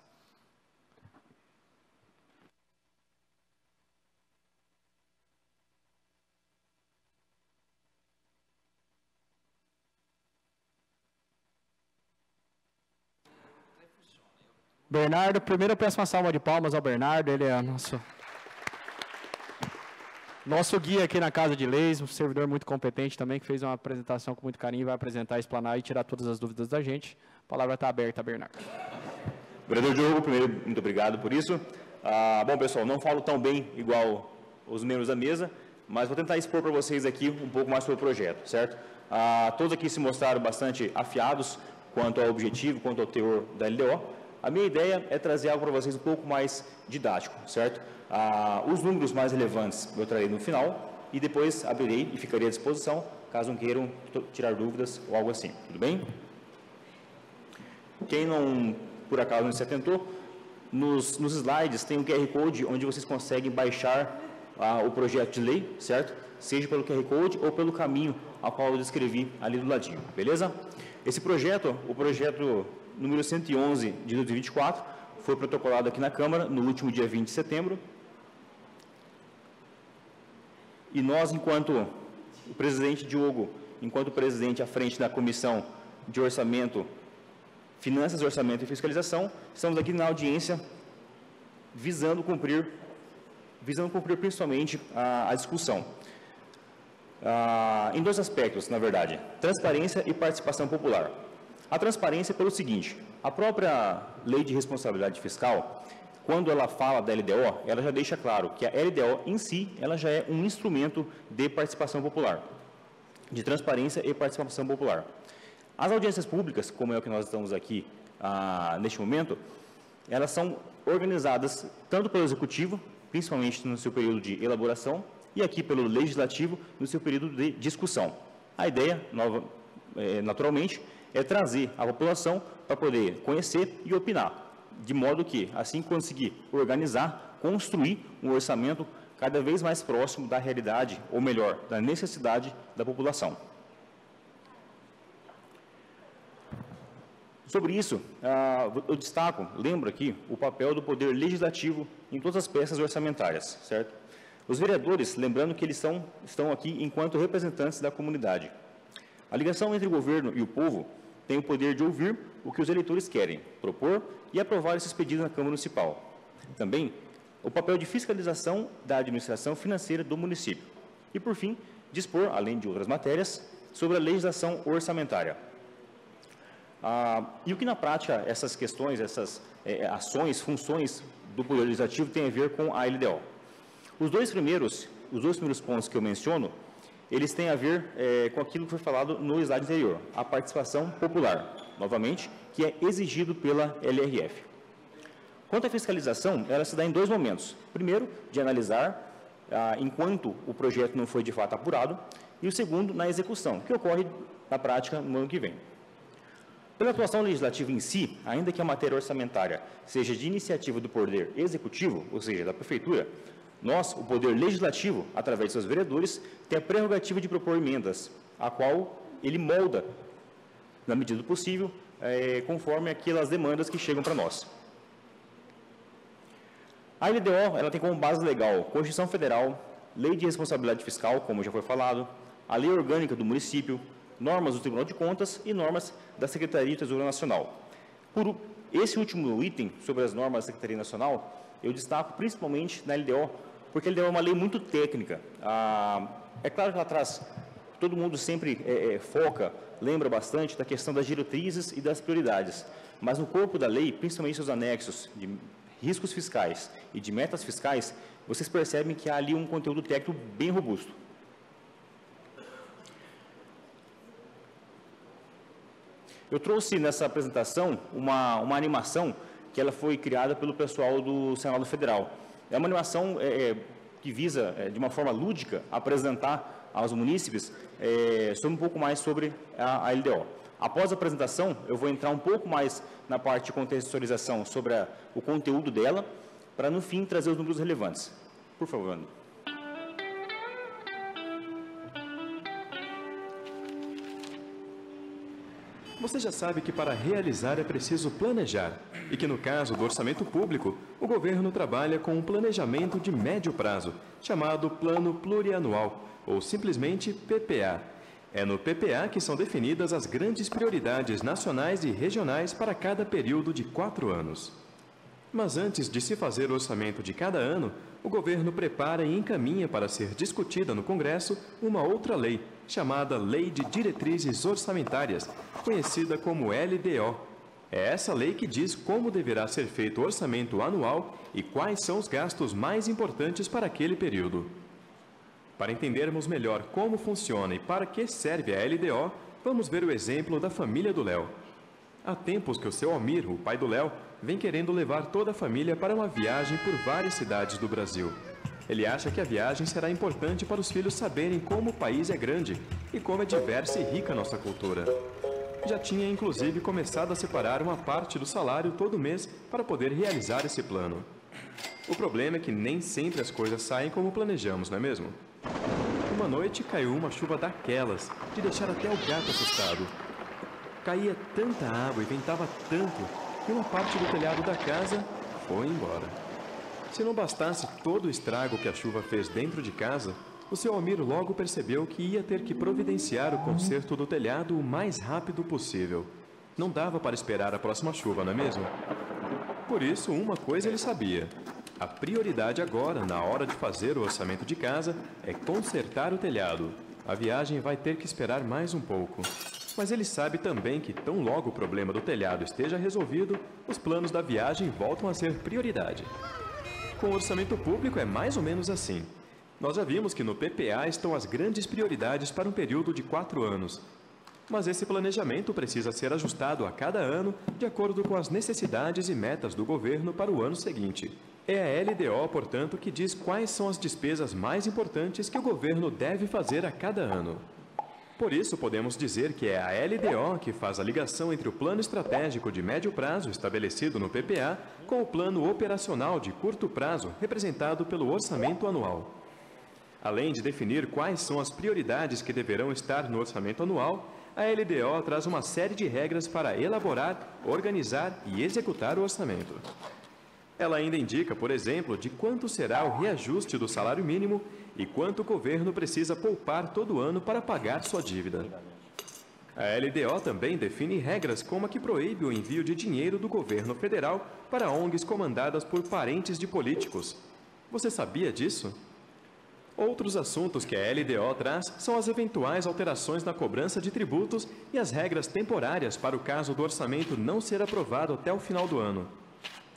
Bernardo, primeiro eu peço uma salva de palmas ao Bernardo, ele é nosso guia aqui na Casa de Leis, um servidor muito competente também, que fez uma apresentação com muito carinho, vai apresentar, explanar e tirar todas as dúvidas da gente. A palavra está aberta, Bernardo. Vereador Diogo, primeiro, muito obrigado por isso. Bom, pessoal, não falo tão bem igual os membros da mesa, mas vou tentar expor para vocês aqui um pouco mais sobre o projeto, certo? Todos aqui se mostraram bastante afiados quanto ao objetivo, quanto ao teor da LDO. A minha ideia é trazer algo para vocês um pouco mais didático, certo? Os números mais relevantes eu trarei no final e depois abrirei e ficarei à disposição, caso não queiram tirar dúvidas ou algo assim, tudo bem? Quem não, por acaso, não se atentou, nos slides tem um QR Code onde vocês conseguem baixar o projeto de lei, certo? Seja pelo QR Code ou pelo caminho ao qual eu descrevi ali do ladinho, beleza? Esse projeto, o projeto número 111 de 2024, foi protocolado aqui na Câmara no último dia 20 de setembro. E nós, enquanto o presidente Diogo, enquanto presidente à frente da Comissão de Orçamento, Finanças, Orçamento e Fiscalização, estamos aqui na audiência visando cumprir principalmente a discussão. Em dois aspectos, na verdade, transparência e participação popular. A transparência pelo seguinte: a própria Lei de Responsabilidade Fiscal, quando ela fala da LDO, ela já deixa claro que a LDO em si, ela já é um instrumento de participação popular, de transparência e participação popular. As audiências públicas, como é o que nós estamos aqui neste momento, elas são organizadas tanto pelo Executivo, principalmente no seu período de elaboração, e aqui pelo Legislativo, no seu período de discussão. A ideia, naturalmente, é trazer a população para poder conhecer e opinar, de modo que, assim conseguir organizar, construir um orçamento cada vez mais próximo da realidade, ou melhor, da necessidade da população. Sobre isso, eu destaco, lembro aqui, o papel do Poder Legislativo em todas as peças orçamentárias, certo? Os vereadores, lembrando que eles estão aqui enquanto representantes da comunidade. A ligação entre o governo e o povo tem o poder de ouvir o que os eleitores querem, propor e aprovar esses pedidos na Câmara Municipal. Também, o papel de fiscalização da administração financeira do município. E, por fim, dispor, além de outras matérias, sobre a legislação orçamentária. E o que, na prática, essas questões, essas ações, funções do Poder Legislativo têm a ver com a LDO? Os dois primeiros pontos que eu menciono, eles têm a ver com aquilo que foi falado no slide anterior, a participação popular, novamente, que é exigido pela LRF. Quanto à fiscalização, ela se dá em dois momentos. Primeiro, de analisar enquanto o projeto não foi de fato apurado, e o segundo, na execução, que ocorre na prática no ano que vem. Pela atuação legislativa em si, ainda que a matéria orçamentária seja de iniciativa do Poder Executivo, ou seja, da Prefeitura, nós, o Poder Legislativo, através de seus vereadores, tem a prerrogativa de propor emendas, a qual ele molda, na medida do possível, conforme aquelas demandas que chegam para nós. A LDO ela tem como base legal Constituição Federal, Lei de Responsabilidade Fiscal, como já foi falado, a Lei Orgânica do Município, normas do Tribunal de Contas e normas da Secretaria de Tesouro Nacional. Por esse último item, sobre as normas da Secretaria Nacional, eu destaco principalmente na LDO, porque a LDO é uma lei muito técnica. É claro que ela traz, todo mundo sempre foca, lembra bastante da questão das diretrizes e das prioridades, mas no corpo da lei, principalmente seus anexos de riscos fiscais e de metas fiscais, vocês percebem que há ali um conteúdo técnico bem robusto. Eu trouxe nessa apresentação uma animação que ela foi criada pelo pessoal do Senado Federal. É uma animação que visa, de uma forma lúdica, apresentar aos munícipes sobre um pouco mais sobre a LDO. Após a apresentação, eu vou entrar um pouco mais na parte de contextualização sobre o conteúdo dela, para, no fim, trazer os números relevantes. Por favor, Ana. Você já sabe que para realizar é preciso planejar e que no caso do orçamento público, o governo trabalha com um planejamento de médio prazo, chamado Plano Plurianual, ou simplesmente PPA. É no PPA que são definidas as grandes prioridades nacionais e regionais para cada período de 4 anos. Mas antes de se fazer o orçamento de cada ano, o governo prepara e encaminha para ser discutida no Congresso uma outra lei, chamada Lei de Diretrizes Orçamentárias, conhecida como LDO. É essa lei que diz como deverá ser feito o orçamento anual e quais são os gastos mais importantes para aquele período. Para entendermos melhor como funciona e para que serve a LDO, vamos ver o exemplo da família do Léo. Há tempos que o seu Almir, o pai do Léo, vem querendo levar toda a família para uma viagem por várias cidades do Brasil. Ele acha que a viagem será importante para os filhos saberem como o país é grande e como é diversa e rica a nossa cultura. Já tinha inclusive começado a separar uma parte do salário todo mês para poder realizar esse plano. O problema é que nem sempre as coisas saem como planejamos, não é mesmo? Uma noite caiu uma chuva daquelas, de deixar até o gato assustado. Caía tanta água e ventava tanto que uma parte do telhado da casa foi embora. Se não bastasse todo o estrago que a chuva fez dentro de casa, o seu Almir logo percebeu que ia ter que providenciar o conserto do telhado o mais rápido possível. Não dava para esperar a próxima chuva, não é mesmo? Por isso, uma coisa ele sabia. A prioridade agora, na hora de fazer o orçamento de casa, é consertar o telhado. A viagem vai ter que esperar mais um pouco. Mas ele sabe também que, tão logo o problema do telhado esteja resolvido, os planos da viagem voltam a ser prioridade. Com o orçamento público é mais ou menos assim. Nós já vimos que no PPA estão as grandes prioridades para um período de 4 anos. Mas esse planejamento precisa ser ajustado a cada ano, de acordo com as necessidades e metas do governo para o ano seguinte. É a LDO, portanto, que diz quais são as despesas mais importantes que o governo deve fazer a cada ano. Por isso, podemos dizer que é a LDO que faz a ligação entre o plano estratégico de médio prazo estabelecido no PPA com o plano operacional de curto prazo representado pelo orçamento anual. Além de definir quais são as prioridades que deverão estar no orçamento anual, a LDO traz uma série de regras para elaborar, organizar e executar o orçamento. Ela ainda indica, por exemplo, de quanto será o reajuste do salário mínimo e quanto o governo precisa poupar todo ano para pagar sua dívida. A LDO também define regras como a que proíbe o envio de dinheiro do governo federal para ONGs comandadas por parentes de políticos. Você sabia disso? Outros assuntos que a LDO traz são as eventuais alterações na cobrança de tributos e as regras temporárias para o caso do orçamento não ser aprovado até o final do ano.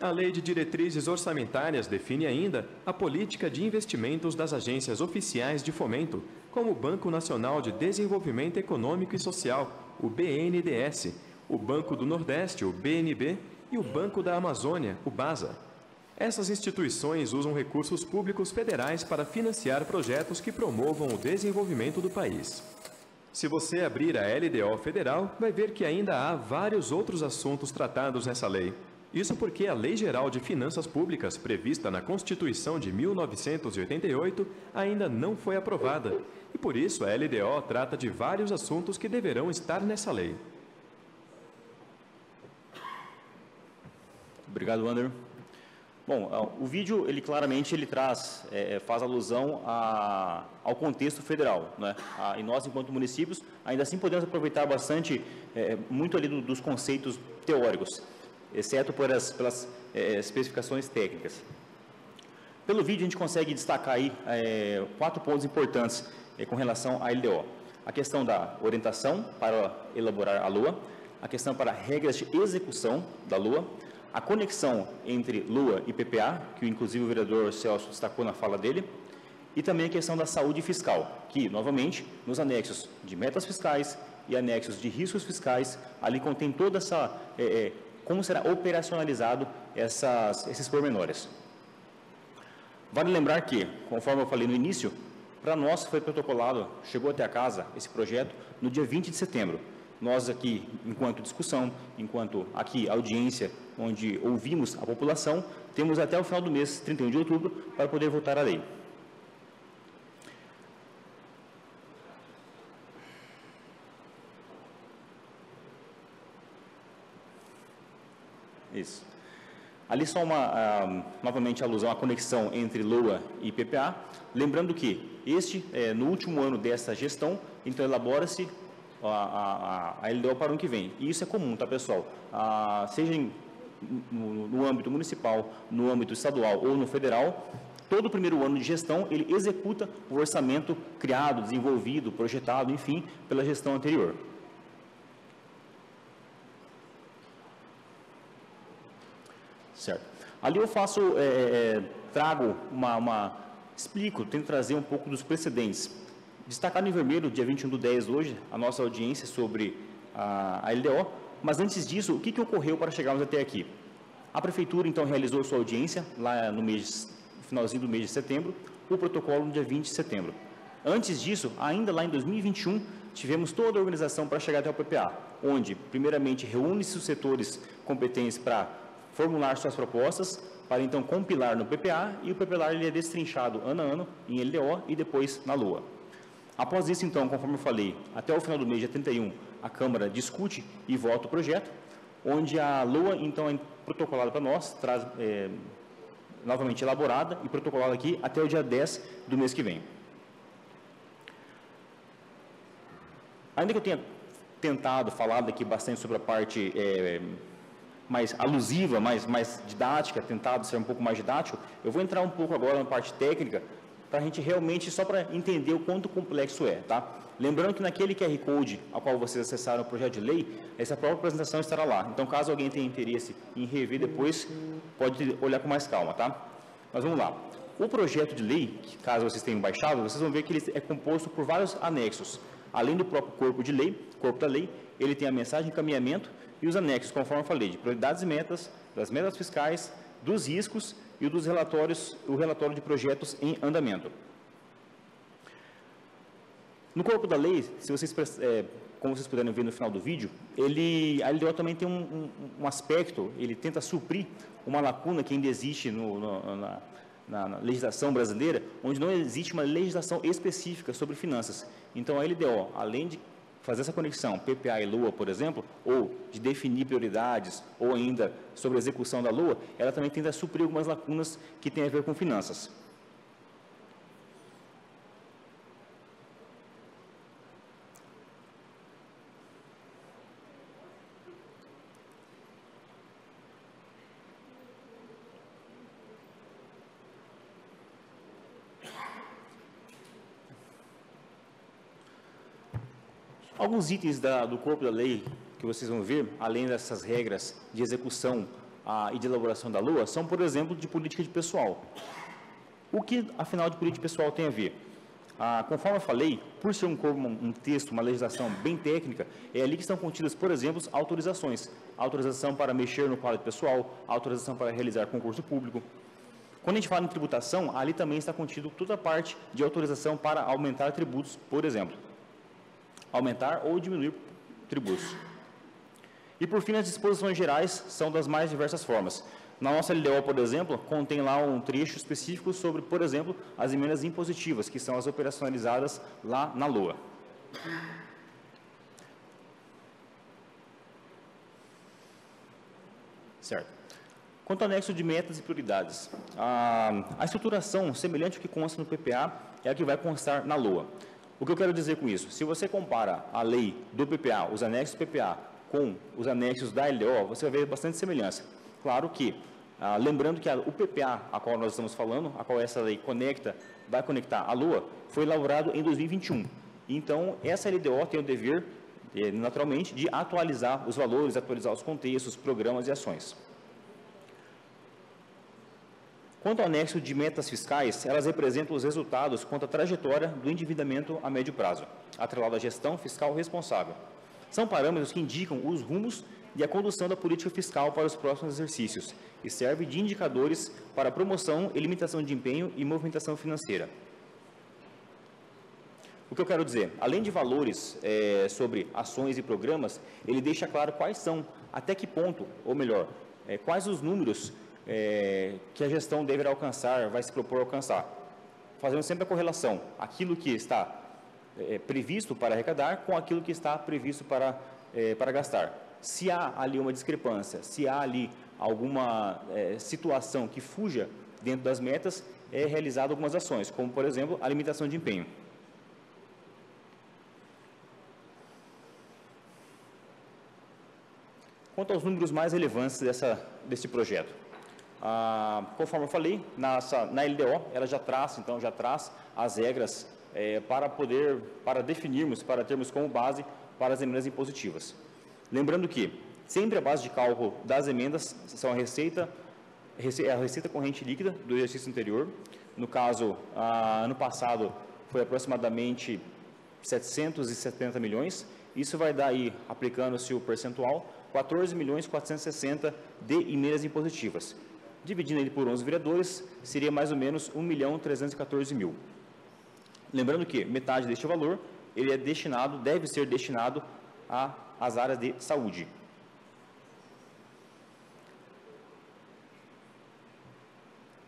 A Lei de Diretrizes Orçamentárias define ainda a política de investimentos das agências oficiais de fomento, como o Banco Nacional de Desenvolvimento Econômico e Social, o BNDES, o Banco do Nordeste, o BNB, e o Banco da Amazônia, o BASA. Essas instituições usam recursos públicos federais para financiar projetos que promovam o desenvolvimento do país. Se você abrir a LDO federal, vai ver que ainda há vários outros assuntos tratados nessa lei. Isso porque a Lei Geral de Finanças Públicas, prevista na Constituição de 1988, ainda não foi aprovada, e por isso a LDO trata de vários assuntos que deverão estar nessa lei. Obrigado, Wander. Bom, o vídeo, ele claramente faz alusão ao contexto federal, né? E nós, enquanto municípios, ainda assim podemos aproveitar bastante, muito ali dos conceitos teóricos, exceto pelas especificações técnicas. Pelo vídeo, a gente consegue destacar aí 4 pontos importantes com relação à LDO. A questão da orientação para elaborar a LOA, a questão para regras de execução da LOA, a conexão entre LOA e PPA, que inclusive o vereador Celso destacou na fala dele, e também a questão da saúde fiscal, que, novamente, nos anexos de metas fiscais e anexos de riscos fiscais, ali contém toda essa... como será operacionalizado esses pormenores. Vale lembrar que, conforme eu falei no início, para nós foi protocolado, chegou até a casa esse projeto no dia 20 de setembro. Nós aqui, enquanto discussão, enquanto aqui audiência, onde ouvimos a população, temos até o final do mês, 31 de outubro, para poder votar a lei. Isso. Ali só novamente, alusão à conexão entre LOA e PPA, lembrando que no último ano dessa gestão, então elabora-se a LDO para o ano que vem. E isso é comum, tá, pessoal? Seja no âmbito municipal, no âmbito estadual ou no federal, todo o primeiro ano de gestão, ele executa o orçamento criado, desenvolvido, projetado, enfim, pela gestão anterior. Certo. Ali eu trago explico, tento trazer um pouco dos precedentes. Destacado em vermelho, dia 21/10 hoje, a nossa audiência sobre a LDO, mas antes disso, o que ocorreu para chegarmos até aqui? A Prefeitura, então, realizou sua audiência lá no finalzinho do mês de setembro, o protocolo no dia 20 de setembro. Antes disso, ainda lá em 2021, tivemos toda a organização para chegar até o PPA, onde, primeiramente, reúne-se os setores competentes para formular suas propostas, para então compilar no PPA, e o PPA ele é destrinchado ano a ano em LDO e depois na LOA. Após isso, então, conforme eu falei, até o final do mês, dia 31, a Câmara discute e vota o projeto, onde a LOA, então, é protocolada para nós, novamente elaborada e protocolada aqui até o dia 10 do mês que vem. Ainda que eu tenha tentado falar aqui bastante sobre a parte mais alusiva, mais didática, tentado ser um pouco mais didático, eu vou entrar um pouco agora na parte técnica, para a gente realmente, só para entender o quanto complexo é, tá? Lembrando que naquele QR Code ao qual vocês acessaram o projeto de lei, essa própria apresentação estará lá. Então, caso alguém tenha interesse em rever depois, pode olhar com mais calma, tá? Mas vamos lá. O projeto de lei, que caso vocês tenham baixado, vocês vão ver que ele é composto por vários anexos. Além do próprio corpo da lei, ele tem a mensagem de encaminhamento e os anexos, conforme eu falei, de prioridades e metas, das metas fiscais, dos riscos e dos relatórios, o relatório de projetos em andamento. No corpo da lei, se vocês, como vocês puderem ver no final do vídeo, a LDO também tem um aspecto, ele tenta suprir uma lacuna que ainda existe na legislação brasileira, onde não existe uma legislação específica sobre finanças. Então, a LDO, além de fazer essa conexão PPA e LOA, por exemplo, ou de definir prioridades, ou ainda sobre a execução da LOA, ela também tenta suprir algumas lacunas que têm a ver com finanças. Alguns itens do corpo da lei que vocês vão ver, além dessas regras de execução e de elaboração da LOA, são, por exemplo, de política de pessoal. O que, afinal, de política pessoal tem a ver? Conforme eu falei, por ser um texto, uma legislação bem técnica, é ali que estão contidas, por exemplo, autorizações. Autorização para mexer no quadro pessoal, autorização para realizar concurso público. Quando a gente fala em tributação, ali também está contido toda a parte de autorização para aumentar tributos, por exemplo. Aumentar ou diminuir tributos. E, por fim, as disposições gerais são das mais diversas formas. Na nossa LDO, por exemplo, contém lá um trecho específico sobre, por exemplo, as emendas impositivas, que são as operacionalizadas lá na LOA. Certo. Quanto ao anexo de metas e prioridades, a estruturação semelhante ao que consta no PPA é a que vai constar na LOA. O que eu quero dizer com isso? Se você compara a lei do PPA, os anexos do PPA, com os anexos da LDO, você vai ver bastante semelhança. Claro que, lembrando que o PPA, a qual nós estamos falando, a qual essa lei vai conectar a LOA, foi elaborado em 2021. Então, essa LDO tem o dever, naturalmente, de atualizar os valores, atualizar os contextos, programas e ações. Quanto ao anexo de metas fiscais, elas representam os resultados quanto à trajetória do endividamento a médio prazo, atrelado à gestão fiscal responsável. São parâmetros que indicam os rumos e a condução da política fiscal para os próximos exercícios e serve de indicadores para promoção e limitação de empenho e movimentação financeira. O que eu quero dizer? Além de valores sobre ações e programas, ele deixa claro quais são, até que ponto, ou melhor, quais os números que a gestão deverá alcançar, vai se propor alcançar, fazendo sempre a correlação, aquilo que está previsto para arrecadar com aquilo que está previsto para gastar. Se há ali uma discrepância, se há ali alguma situação que fuja dentro das metas, é realizado algumas ações, como, por exemplo, a limitação de empenho. Quanto aos números mais relevantes desse projeto, conforme eu falei, na LDO, ela já traz as regras para definirmos, para termos como base para as emendas impositivas. Lembrando que sempre a base de cálculo das emendas são a receita corrente líquida do exercício anterior. No caso, ano passado foi aproximadamente 770 milhões. Isso vai dar aí, aplicando-se o percentual, 14.460 de emendas impositivas. Dividindo ele por 11 vereadores, seria mais ou menos 1.314.000. Lembrando que metade deste valor, ele deve ser destinado às áreas de saúde.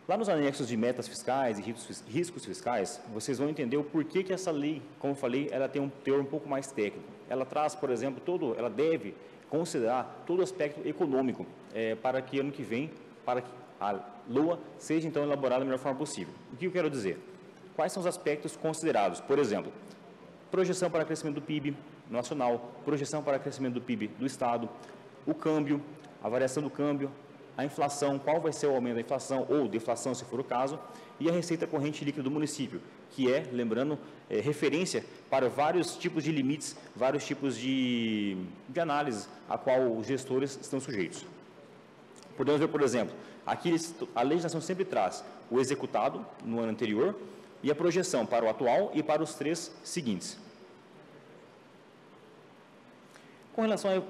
Lá nos anexos de metas fiscais e riscos fiscais, vocês vão entender o porquê que essa lei, como eu falei, ela tem um teor um pouco mais técnico. Ela traz, por exemplo, ela deve considerar todo o aspecto econômico para que ano que vem, para que a LOA seja então elaborada da melhor forma possível. O que eu quero dizer? Quais são os aspectos considerados? Por exemplo, projeção para crescimento do PIB nacional, projeção para crescimento do PIB do Estado, o câmbio, a variação do câmbio, a inflação, qual vai ser o aumento da inflação ou deflação, se for o caso, e a receita corrente líquida do município, que é, lembrando, referência para vários tipos de limites, vários tipos de análise a qual os gestores estão sujeitos. Podemos ver, por exemplo, aqui a legislação sempre traz o executado no ano anterior e a projeção para o atual e para os 3 seguintes. Com relação a...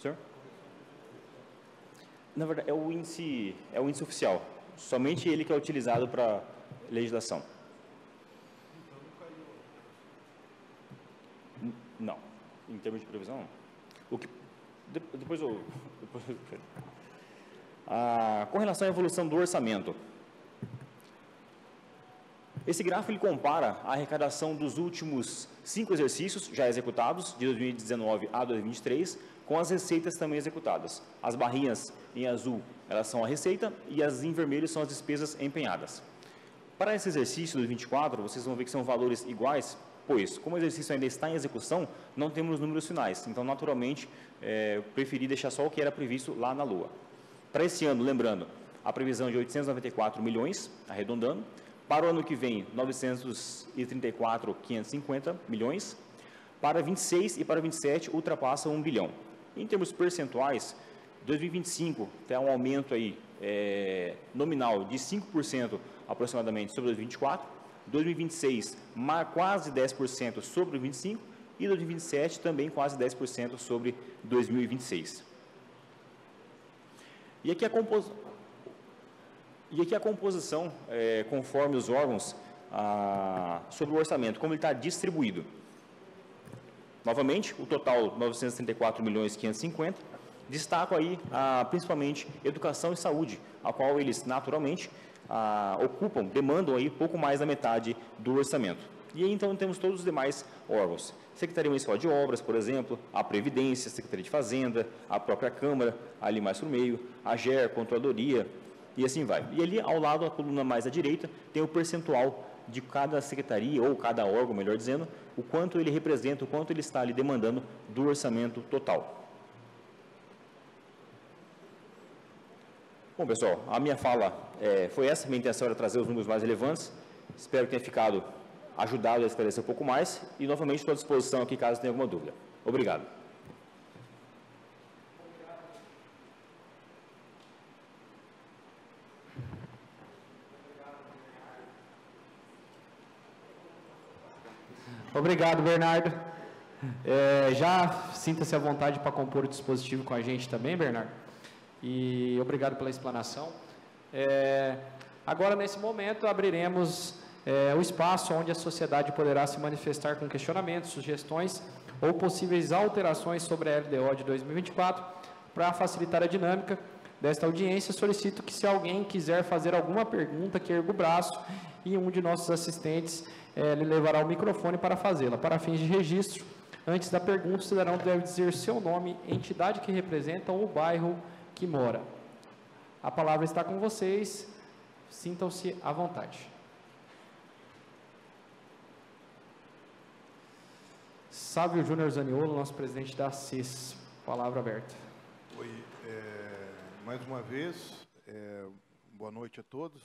Senhor? Na verdade, é o índice oficial. Somente ele que é utilizado para legislação. Não. Em termos de previsão, não. O que... Depois eu... com relação à evolução do orçamento, esse gráfico ele compara a arrecadação dos últimos 5 exercícios já executados, de 2019 a 2023, com as receitas também executadas. As barrinhas em azul, elas são a receita, e as em vermelho são as despesas empenhadas. Para esse exercício 2024, vocês vão ver que são valores iguais, pois, como o exercício ainda está em execução, não temos números finais. Então, naturalmente, preferi deixar só o que era previsto lá na Lua. Para esse ano, lembrando, a previsão de 894 milhões, arredondando. Para o ano que vem, 934.550 milhões. Para 26 e para 27, ultrapassa 1 bilhão. Em termos percentuais, 2025 tem um aumento aí, nominal de 5% aproximadamente sobre 2024. 2026, quase 10% sobre 2025. E 2027 também quase 10% sobre 2026. E aqui a composição, conforme os órgãos, sobre o orçamento, como ele está distribuído. Novamente, o total 934.550. Destaco aí, principalmente, educação e saúde, a qual eles, naturalmente, demandam aí pouco mais da metade do orçamento. E aí, então, temos todos os demais órgãos. Secretaria Municipal de Obras, por exemplo, a Previdência, a Secretaria de Fazenda, a própria Câmara, ali mais para o meio, a GER, Controladoria, e assim vai. E ali, ao lado, a coluna mais à direita, tem o percentual de cada secretaria, ou cada órgão, melhor dizendo, o quanto ele representa, o quanto ele está ali demandando do orçamento total. Bom, pessoal, a minha fala foi essa, minha intenção era trazer os números mais relevantes. Espero que tenha ficado ajudado a esclarecer um pouco mais e, novamente, estou à disposição aqui caso tenha alguma dúvida. Obrigado. Obrigado, Bernardo. Já sinta-se à vontade para compor o dispositivo com a gente também, Bernardo. E obrigado pela explanação. Agora, nesse momento, abriremos o espaço onde a sociedade poderá se manifestar com questionamentos, sugestões ou possíveis alterações sobre a LDO de 2024. Para facilitar a dinâmica desta audiência, solicito que, se alguém quiser fazer alguma pergunta, que erga o braço e um de nossos assistentes lhe levará o microfone para fazê-la. Para fins de registro, antes da pergunta, o cidadão deve dizer seu nome, entidade que representa ou o bairro que mora. A palavra está com vocês, sintam-se à vontade. Sávio Júnior Zaniolo, nosso presidente da CIS. Palavra aberta. Oi, mais uma vez, boa noite a todos.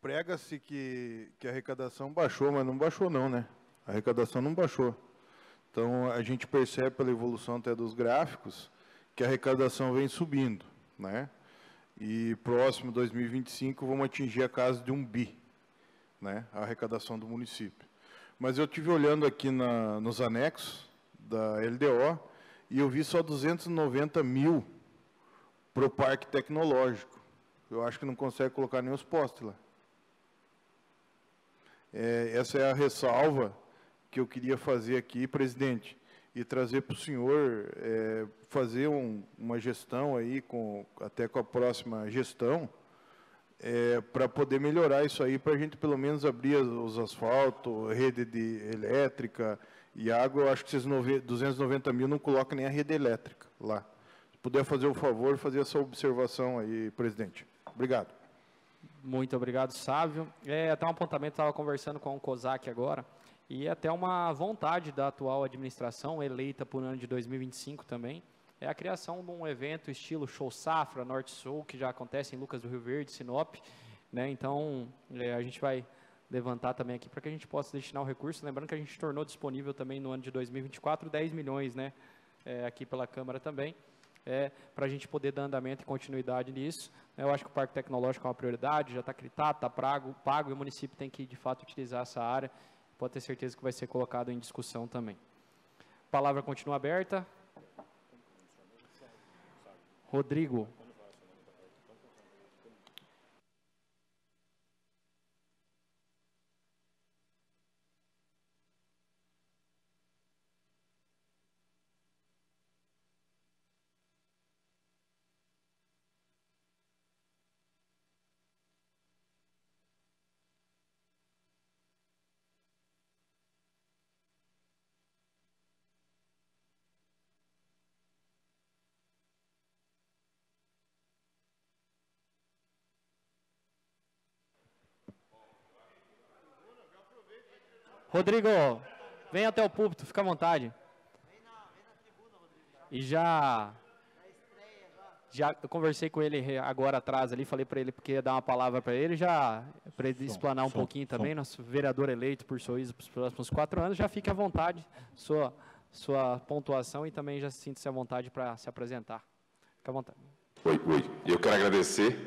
Prega-se que a arrecadação baixou, mas não baixou não, né? A arrecadação não baixou. Então, a gente percebe pela evolução até dos gráficos que a arrecadação vem subindo, né? E próximo 2025 vamos atingir a casa de 1 bi, né? A arrecadação do município. Mas eu estive olhando aqui nos anexos da LDO e eu vi só 290 mil para o parque tecnológico. Eu acho que não consegue colocar nem os postes lá. Essa é a ressalva que eu queria fazer aqui, presidente, e trazer para o senhor fazer uma gestão aí, até com a próxima gestão, para poder melhorar isso aí, para a gente pelo menos abrir os asfaltos, rede elétrica e água. Eu acho que esses 290 mil não colocam nem a rede elétrica lá. Se puder fazer o favor, fazer essa observação aí, presidente. Obrigado. Muito obrigado, Sávio. Até um apontamento, estava conversando com o COSAC agora, e até uma vontade da atual administração, eleita por ano de 2025 também, é a criação de um evento estilo Show Safra, Norte-Sul, que já acontece em Lucas do Rio Verde, Sinop, né? Então, a gente vai levantar também aqui para que a gente possa destinar o recurso, lembrando que a gente tornou disponível também no ano de 2024 10 milhões, né? Aqui pela Câmara também, para a gente poder dar andamento e continuidade nisso. Eu acho que o Parque Tecnológico é uma prioridade, já está acreditado, está pago, e o município tem que, de fato, utilizar essa área, pode ter certeza que vai ser colocado em discussão também. A palavra continua aberta. Rodrigo. Rodrigo, vem até o púlpito, fica à vontade. E já eu conversei com ele agora atrás ali, falei para ele porque ia dar uma palavra para ele, para ele explanar um pouquinho também, nosso vereador eleito por Sorriso para os próximos 4 anos, já fique à vontade, sua pontuação, e também já sinta-se à vontade para se apresentar. Fica à vontade. Oi. Eu quero agradecer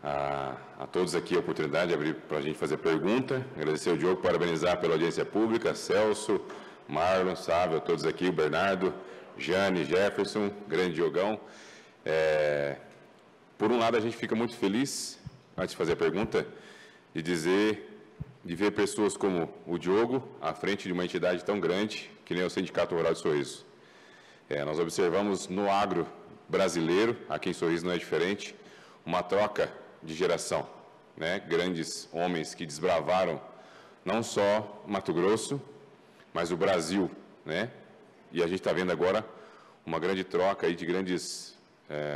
a todos aqui a oportunidade de abrir para a gente fazer pergunta, agradecer o Diogo, parabenizar pela audiência pública, Celso, Marlon, Sávio, a todos aqui, o Bernardo, Jane, Jefferson, grande Diogão. Por um lado, a gente fica muito feliz, antes de fazer a pergunta, de ver pessoas como o Diogo à frente de uma entidade tão grande que nem o Sindicato Rural de Sorriso. Nós observamos no agro brasileiro, aqui em Sorriso não é diferente, uma troca de geração, né? Grandes homens que desbravaram não só Mato Grosso, mas o Brasil, né? E a gente está vendo agora uma grande troca aí de grandes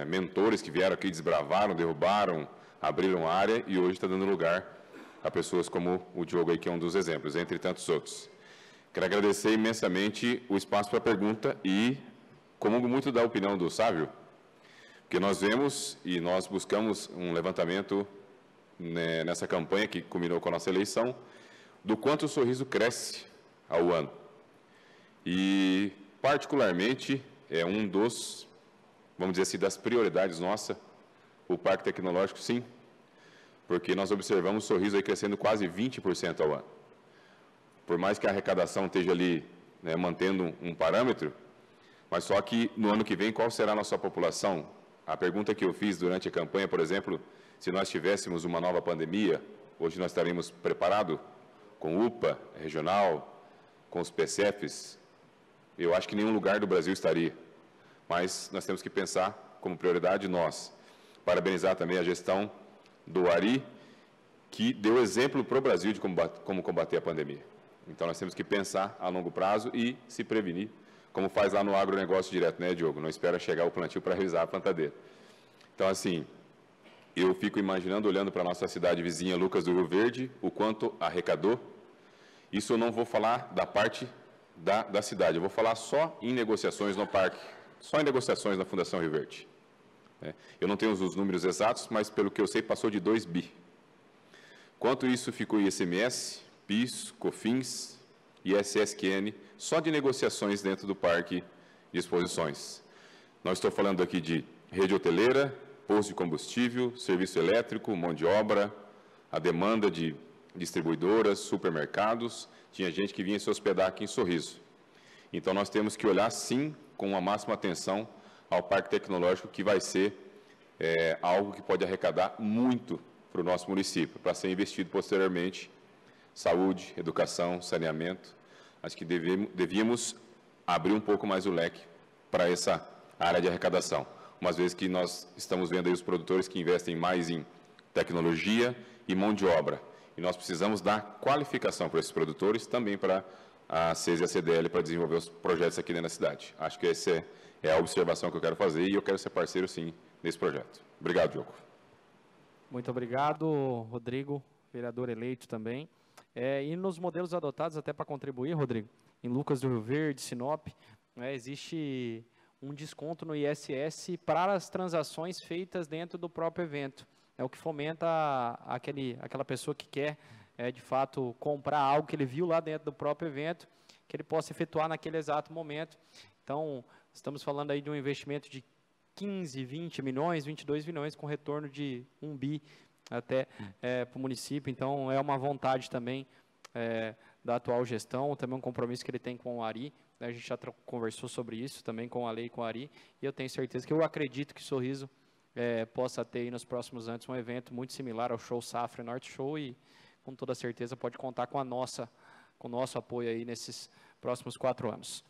mentores que vieram aqui, desbravaram, derrubaram, abriram área e hoje está dando lugar a pessoas como o Diogo aí, que é um dos exemplos, entre tantos outros. Quero agradecer imensamente o espaço para pergunta e comungo muito da opinião do Sávio, porque nós vemos e nós buscamos um levantamento nessa campanha que culminou com a nossa eleição, do quanto o Sorriso cresce ao ano. E, particularmente, é um dos, vamos dizer assim, das prioridades nossa, o Parque Tecnológico, sim, porque nós observamos o Sorriso aí crescendo quase 20% ao ano. Por mais que a arrecadação esteja ali, né, mantendo um parâmetro, mas só que no ano que vem, qual será a nossa população? A pergunta que eu fiz durante a campanha, por exemplo, se nós tivéssemos uma nova pandemia, hoje nós estaríamos preparados com UPA regional, com os PCFs? Eu acho que nenhum lugar do Brasil estaria. Mas nós temos que pensar como prioridade nós. Parabenizar também a gestão do Ari, que deu exemplo para o Brasil de como combater a pandemia. Então nós temos que pensar a longo prazo e se prevenir, como faz lá no agronegócio direto, né, Diogo? Não espera chegar o plantio para realizar a plantadeira. Então, assim, eu fico imaginando, olhando para a nossa cidade vizinha, Lucas do Rio Verde, o quanto arrecadou. Isso eu não vou falar da parte da cidade, eu vou falar só em negociações no parque, só em negociações na Fundação Rio Verde. Eu não tenho os números exatos, mas pelo que eu sei, passou de 2 bi. Quanto isso ficou em ICMS, PIS, COFINS e SSQN, só de negociações dentro do parque de exposições. Nós estamos falando aqui de rede hoteleira, posto de combustível, serviço elétrico, mão de obra, a demanda de distribuidoras, supermercados, tinha gente que vinha se hospedar aqui em Sorriso. Então, nós temos que olhar, sim, com uma máxima atenção ao Parque Tecnológico, que vai ser algo que pode arrecadar muito para o nosso município, para ser investido posteriormente, saúde, educação, saneamento. Acho que devíamos abrir um pouco mais o leque para essa área de arrecadação, uma vez que nós estamos vendo aí os produtores que investem mais em tecnologia e mão de obra. E nós precisamos dar qualificação para esses produtores, também para a CES e a CDL, para desenvolver os projetos aqui dentro da cidade. Acho que essa é a observação que eu quero fazer e eu quero ser parceiro, sim, nesse projeto. Obrigado, Diogo. Muito obrigado, Rodrigo, vereador eleito também. E nos modelos adotados, até para contribuir, Rodrigo, em Lucas do Rio Verde, Sinop, existe um desconto no ISS para as transações feitas dentro do próprio evento. É o que fomenta aquela pessoa que quer, de fato, comprar algo que ele viu lá dentro do próprio evento, que ele possa efetuar naquele exato momento. Então, estamos falando aí de um investimento de 15, 20 milhões, 22 milhões, com retorno de 1 bi até para o município. Então, é uma vontade também da atual gestão, também um compromisso que ele tem com o Ari. A gente já conversou sobre isso também com a Lei e com o Ari, e eu tenho certeza que eu acredito que Sorriso possa ter aí nos próximos anos um evento muito similar ao Show Safra Norte Show, e com toda certeza pode contar com o nosso apoio aí nesses próximos 4 anos.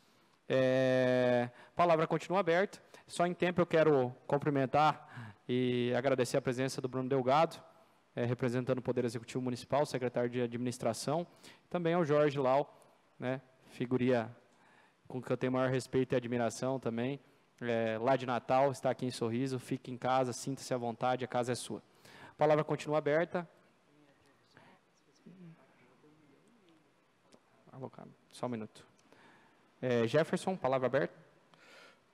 A palavra continua aberta. Só em tempo eu quero cumprimentar e agradecer a presença do Bruno Delgado, representando o Poder Executivo Municipal, secretário de Administração, também ao Jorge Lau, né, figurinha com que eu tenho maior respeito e admiração também, lá de Natal, está aqui em Sorriso. Fique em casa, sinta-se à vontade, a casa é sua. A palavra continua aberta. Só um minuto. Jefferson, palavra aberta.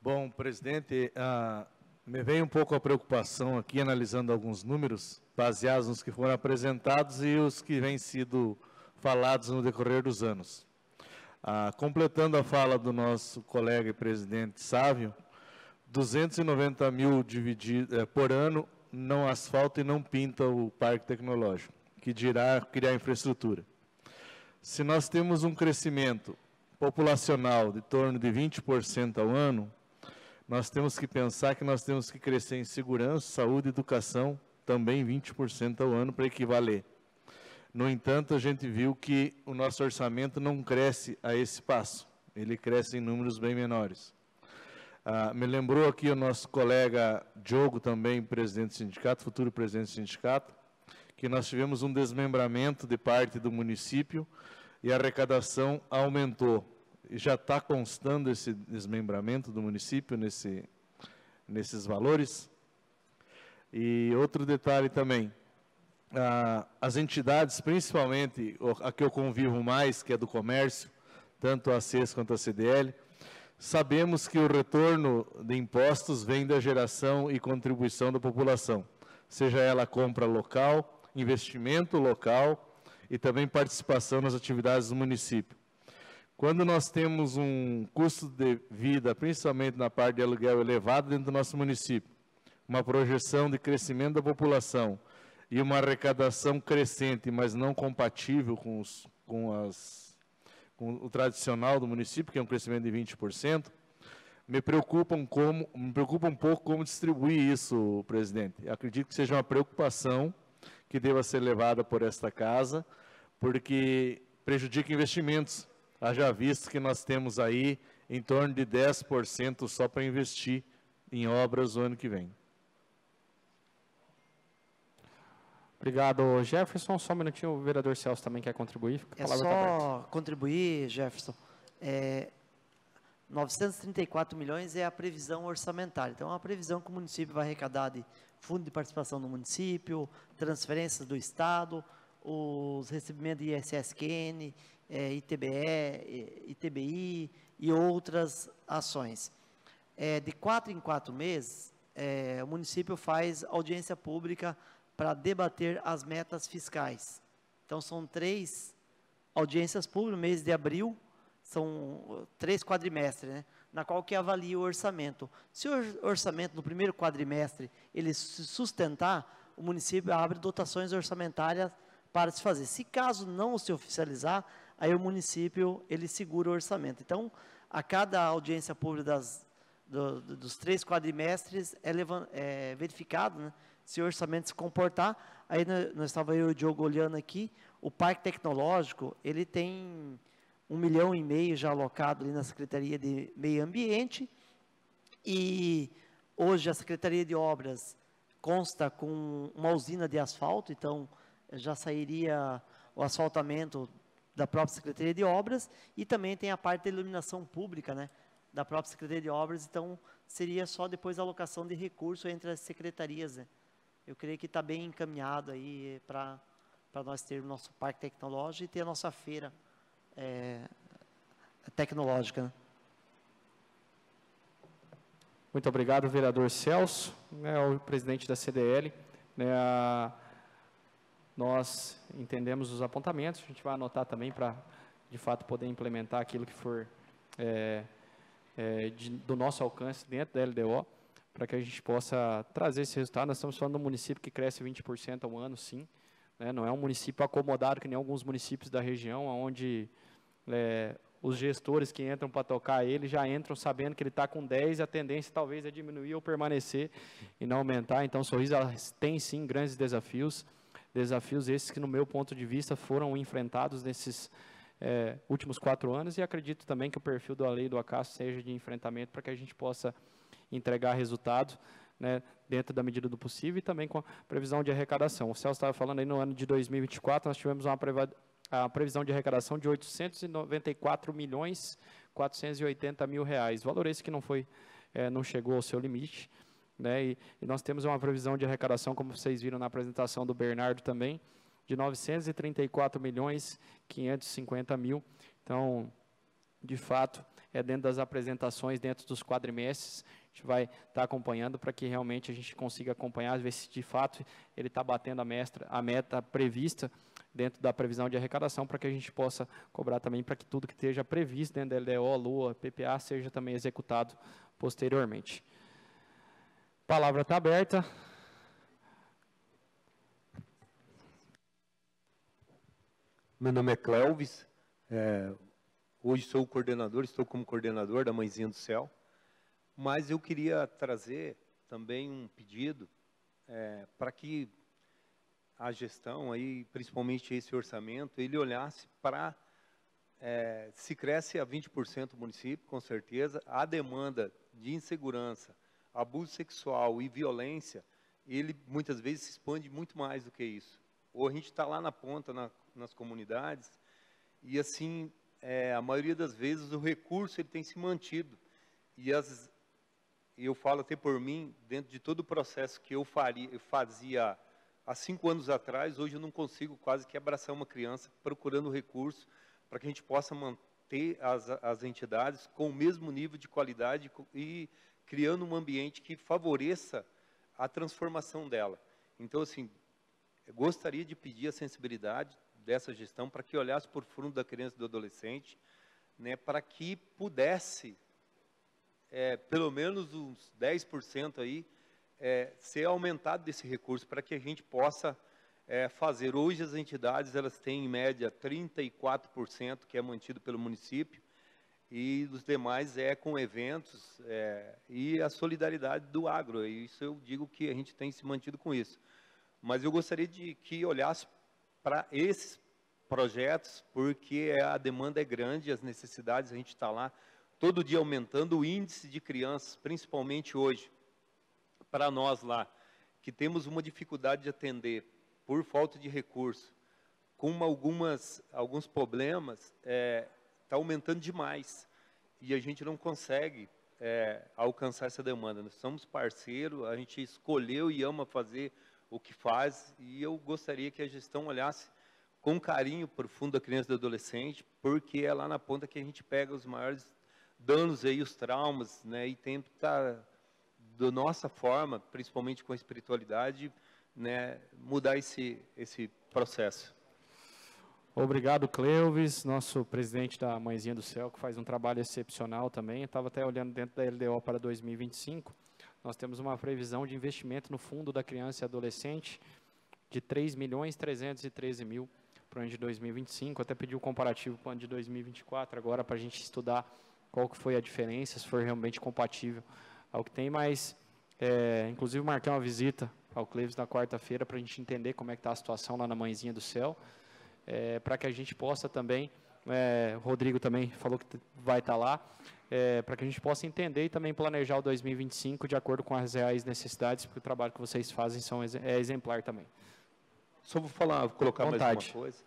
Bom, presidente, me veio um pouco a preocupação aqui, analisando alguns números, baseados nos que foram apresentados e os que vêm sido falados no decorrer dos anos. Completando a fala do nosso colega e presidente Sávio, 290 mil por ano não asfalta e não pinta o parque tecnológico, que dirá criar infraestrutura. Se nós temos um crescimento populacional de torno de 20% ao ano, nós temos que pensar que nós temos que crescer em segurança, saúde e educação também 20% ao ano para equivaler. No entanto, a gente viu que o nosso orçamento não cresce a esse passo, ele cresce em números bem menores. Me lembrou aqui o nosso colega Diogo, também presidente do sindicato, futuro presidente do sindicato, que nós tivemos um desmembramento de parte do município e a arrecadação aumentou. E já está constando esse desmembramento do município nesses valores. E outro detalhe também, as entidades, principalmente a que eu convivo mais, que é do comércio, tanto a CES quanto a CDL, sabemos que o retorno de impostos vem da geração e contribuição da população, seja ela compra local, investimento local e também participação nas atividades do município. Quando nós temos um custo de vida, principalmente na parte de aluguel elevado dentro do nosso município, uma projeção de crescimento da população e uma arrecadação crescente, mas não compatível com o tradicional do município, que é um crescimento de 20%, me preocupa um pouco como distribuir isso, presidente. Eu acredito que seja uma preocupação que deva ser levada por esta casa, porque prejudica investimentos. Haja visto que nós temos aí em torno de 10% só para investir em obras o ano que vem. Obrigado, Jefferson. Só um minutinho, o vereador Celso também quer contribuir. É só contribuir, Jefferson. 934 milhões é a previsão orçamentária. Então, é uma previsão que o município vai arrecadar de fundo de participação do município, transferências do Estado, os recebimentos de ISSQN, ITBE, ITBI e outras ações. De 4 em 4 meses, o município faz audiência pública para debater as metas fiscais. Então, são 3 audiências públicas no mês de abril, são 3 quadrimestres, né, na qual que avalia o orçamento. Se o orçamento no primeiro quadrimestre ele se sustentar, o município abre dotações orçamentárias para se fazer. Se caso não se oficializar, aí o município ele segura o orçamento. Então, a cada audiência pública dos 3 quadrimestres é verificado, né, se o orçamento se comportar. Aí nós estávamos eu e o Diogo olhando aqui, o Parque Tecnológico, ele tem 1,5 milhão já alocado ali na Secretaria de Meio Ambiente, e hoje a Secretaria de Obras consta com uma usina de asfalto, então já sairia o asfaltamento da própria Secretaria de Obras, e também tem a parte da iluminação pública, né, da própria Secretaria de Obras, então seria só depois a alocação de recursos entre as secretarias, né. Eu creio que está bem encaminhado aí para nós termos nosso parque tecnológico e ter a nossa feira tecnológica, né? Muito obrigado, vereador Celso, o presidente da CDL. Nós entendemos os apontamentos, a gente vai anotar também para, de fato, poder implementar aquilo que for do nosso alcance dentro da LDO, para que a gente possa trazer esse resultado. Nós estamos falando de um município que cresce 20% ao ano, sim. Não é um município acomodado, que nem alguns municípios da região, onde os gestores que entram para tocar ele já entram sabendo que ele está com 10, e a tendência talvez é diminuir ou permanecer e não aumentar. Então, Sorriso tem, sim, grandes desafios. Desafios esses que, no meu ponto de vista, foram enfrentados nesses últimos 4 anos, e acredito também que o perfil da lei do Acácio seja de enfrentamento para que a gente possa entregar resultado, dentro da medida do possível, e também com a previsão de arrecadação. O Celso estava falando aí, no ano de 2024, nós tivemos a previsão de arrecadação de R$ 894.480.000, valor esse que não chegou ao seu limite, e nós temos uma previsão de arrecadação, como vocês viram na apresentação do Bernardo também, de R$ 934.550.000. Então, de fato, dentro das apresentações, dentro dos quadrimestres, a gente vai estar acompanhando para que realmente a gente consiga acompanhar, ver se de fato ele está batendo a meta prevista dentro da previsão de arrecadação, para que a gente possa cobrar também para que tudo que esteja previsto dentro da LDO, LUA, PPA, seja também executado posteriormente. A palavra está aberta. Meu nome é Clelvis, hoje sou o coordenador, estou como coordenador da Mãezinha do Céu, mas eu queria trazer também um pedido para que a gestão, aí, principalmente esse orçamento, ele olhasse para, se cresce a 20% o município, com certeza, a demanda de insegurança, abuso sexual e violência, ele muitas vezes se expande muito mais do que isso. Ou a gente está lá na ponta, nas comunidades, e assim, a maioria das vezes o recurso ele tem se mantido. E eu falo até por mim, dentro de todo o processo que eu fazia há 5 anos atrás, hoje eu não consigo quase que abraçar uma criança procurando recurso para que a gente possa manter as entidades com o mesmo nível de qualidade e criando um ambiente que favoreça a transformação dela. Então, assim, eu gostaria de pedir a sensibilidade dessa gestão para que olhasse por fundo da criança e do adolescente, para que pudesse, pelo menos uns 10% aí, ser aumentado desse recurso, para que a gente possa fazer. Hoje as entidades elas têm em média 34% que é mantido pelo município, e os demais com eventos e a solidariedade do agro. E isso eu digo que a gente tem se mantido com isso. Mas eu gostaria de que olhasse para esses projetos, porque a demanda é grande, as necessidades, a gente está lá todo dia aumentando o índice de crianças, principalmente hoje, para nós lá, que temos uma dificuldade de atender por falta de recurso, com alguns problemas, está aumentando demais, e a gente não consegue alcançar essa demanda. Nós somos parceiros, a gente escolheu e ama fazer o que faz, e eu gostaria que a gestão olhasse com carinho para o fundo da criança e do adolescente, porque é lá na ponta que a gente pega os maiores danos, aí, os traumas, e tenta, da nossa forma, principalmente com a espiritualidade, mudar esse processo. Obrigado, Cleuvis, nosso presidente da Mãezinha do Céu, que faz um trabalho excepcional também. Eu estava até olhando dentro da LDO para 2025, nós temos uma previsão de investimento no Fundo da Criança e Adolescente de R$ 3.313.000 para o ano de 2025. Até pedi o comparativo para o ano de 2024, agora para a gente estudar qual que foi a diferença, se for realmente compatível ao que tem, mas inclusive marquei uma visita ao Cleuvis na quarta-feira para a gente entender como é que está a situação lá na Mãezinha do Céu, para que a gente possa também, o Rodrigo também falou que vai estar lá, para que a gente possa entender e também planejar o 2025 de acordo com as reais necessidades, porque o trabalho que vocês fazem é exemplar também. Só vou colocar mais uma coisa.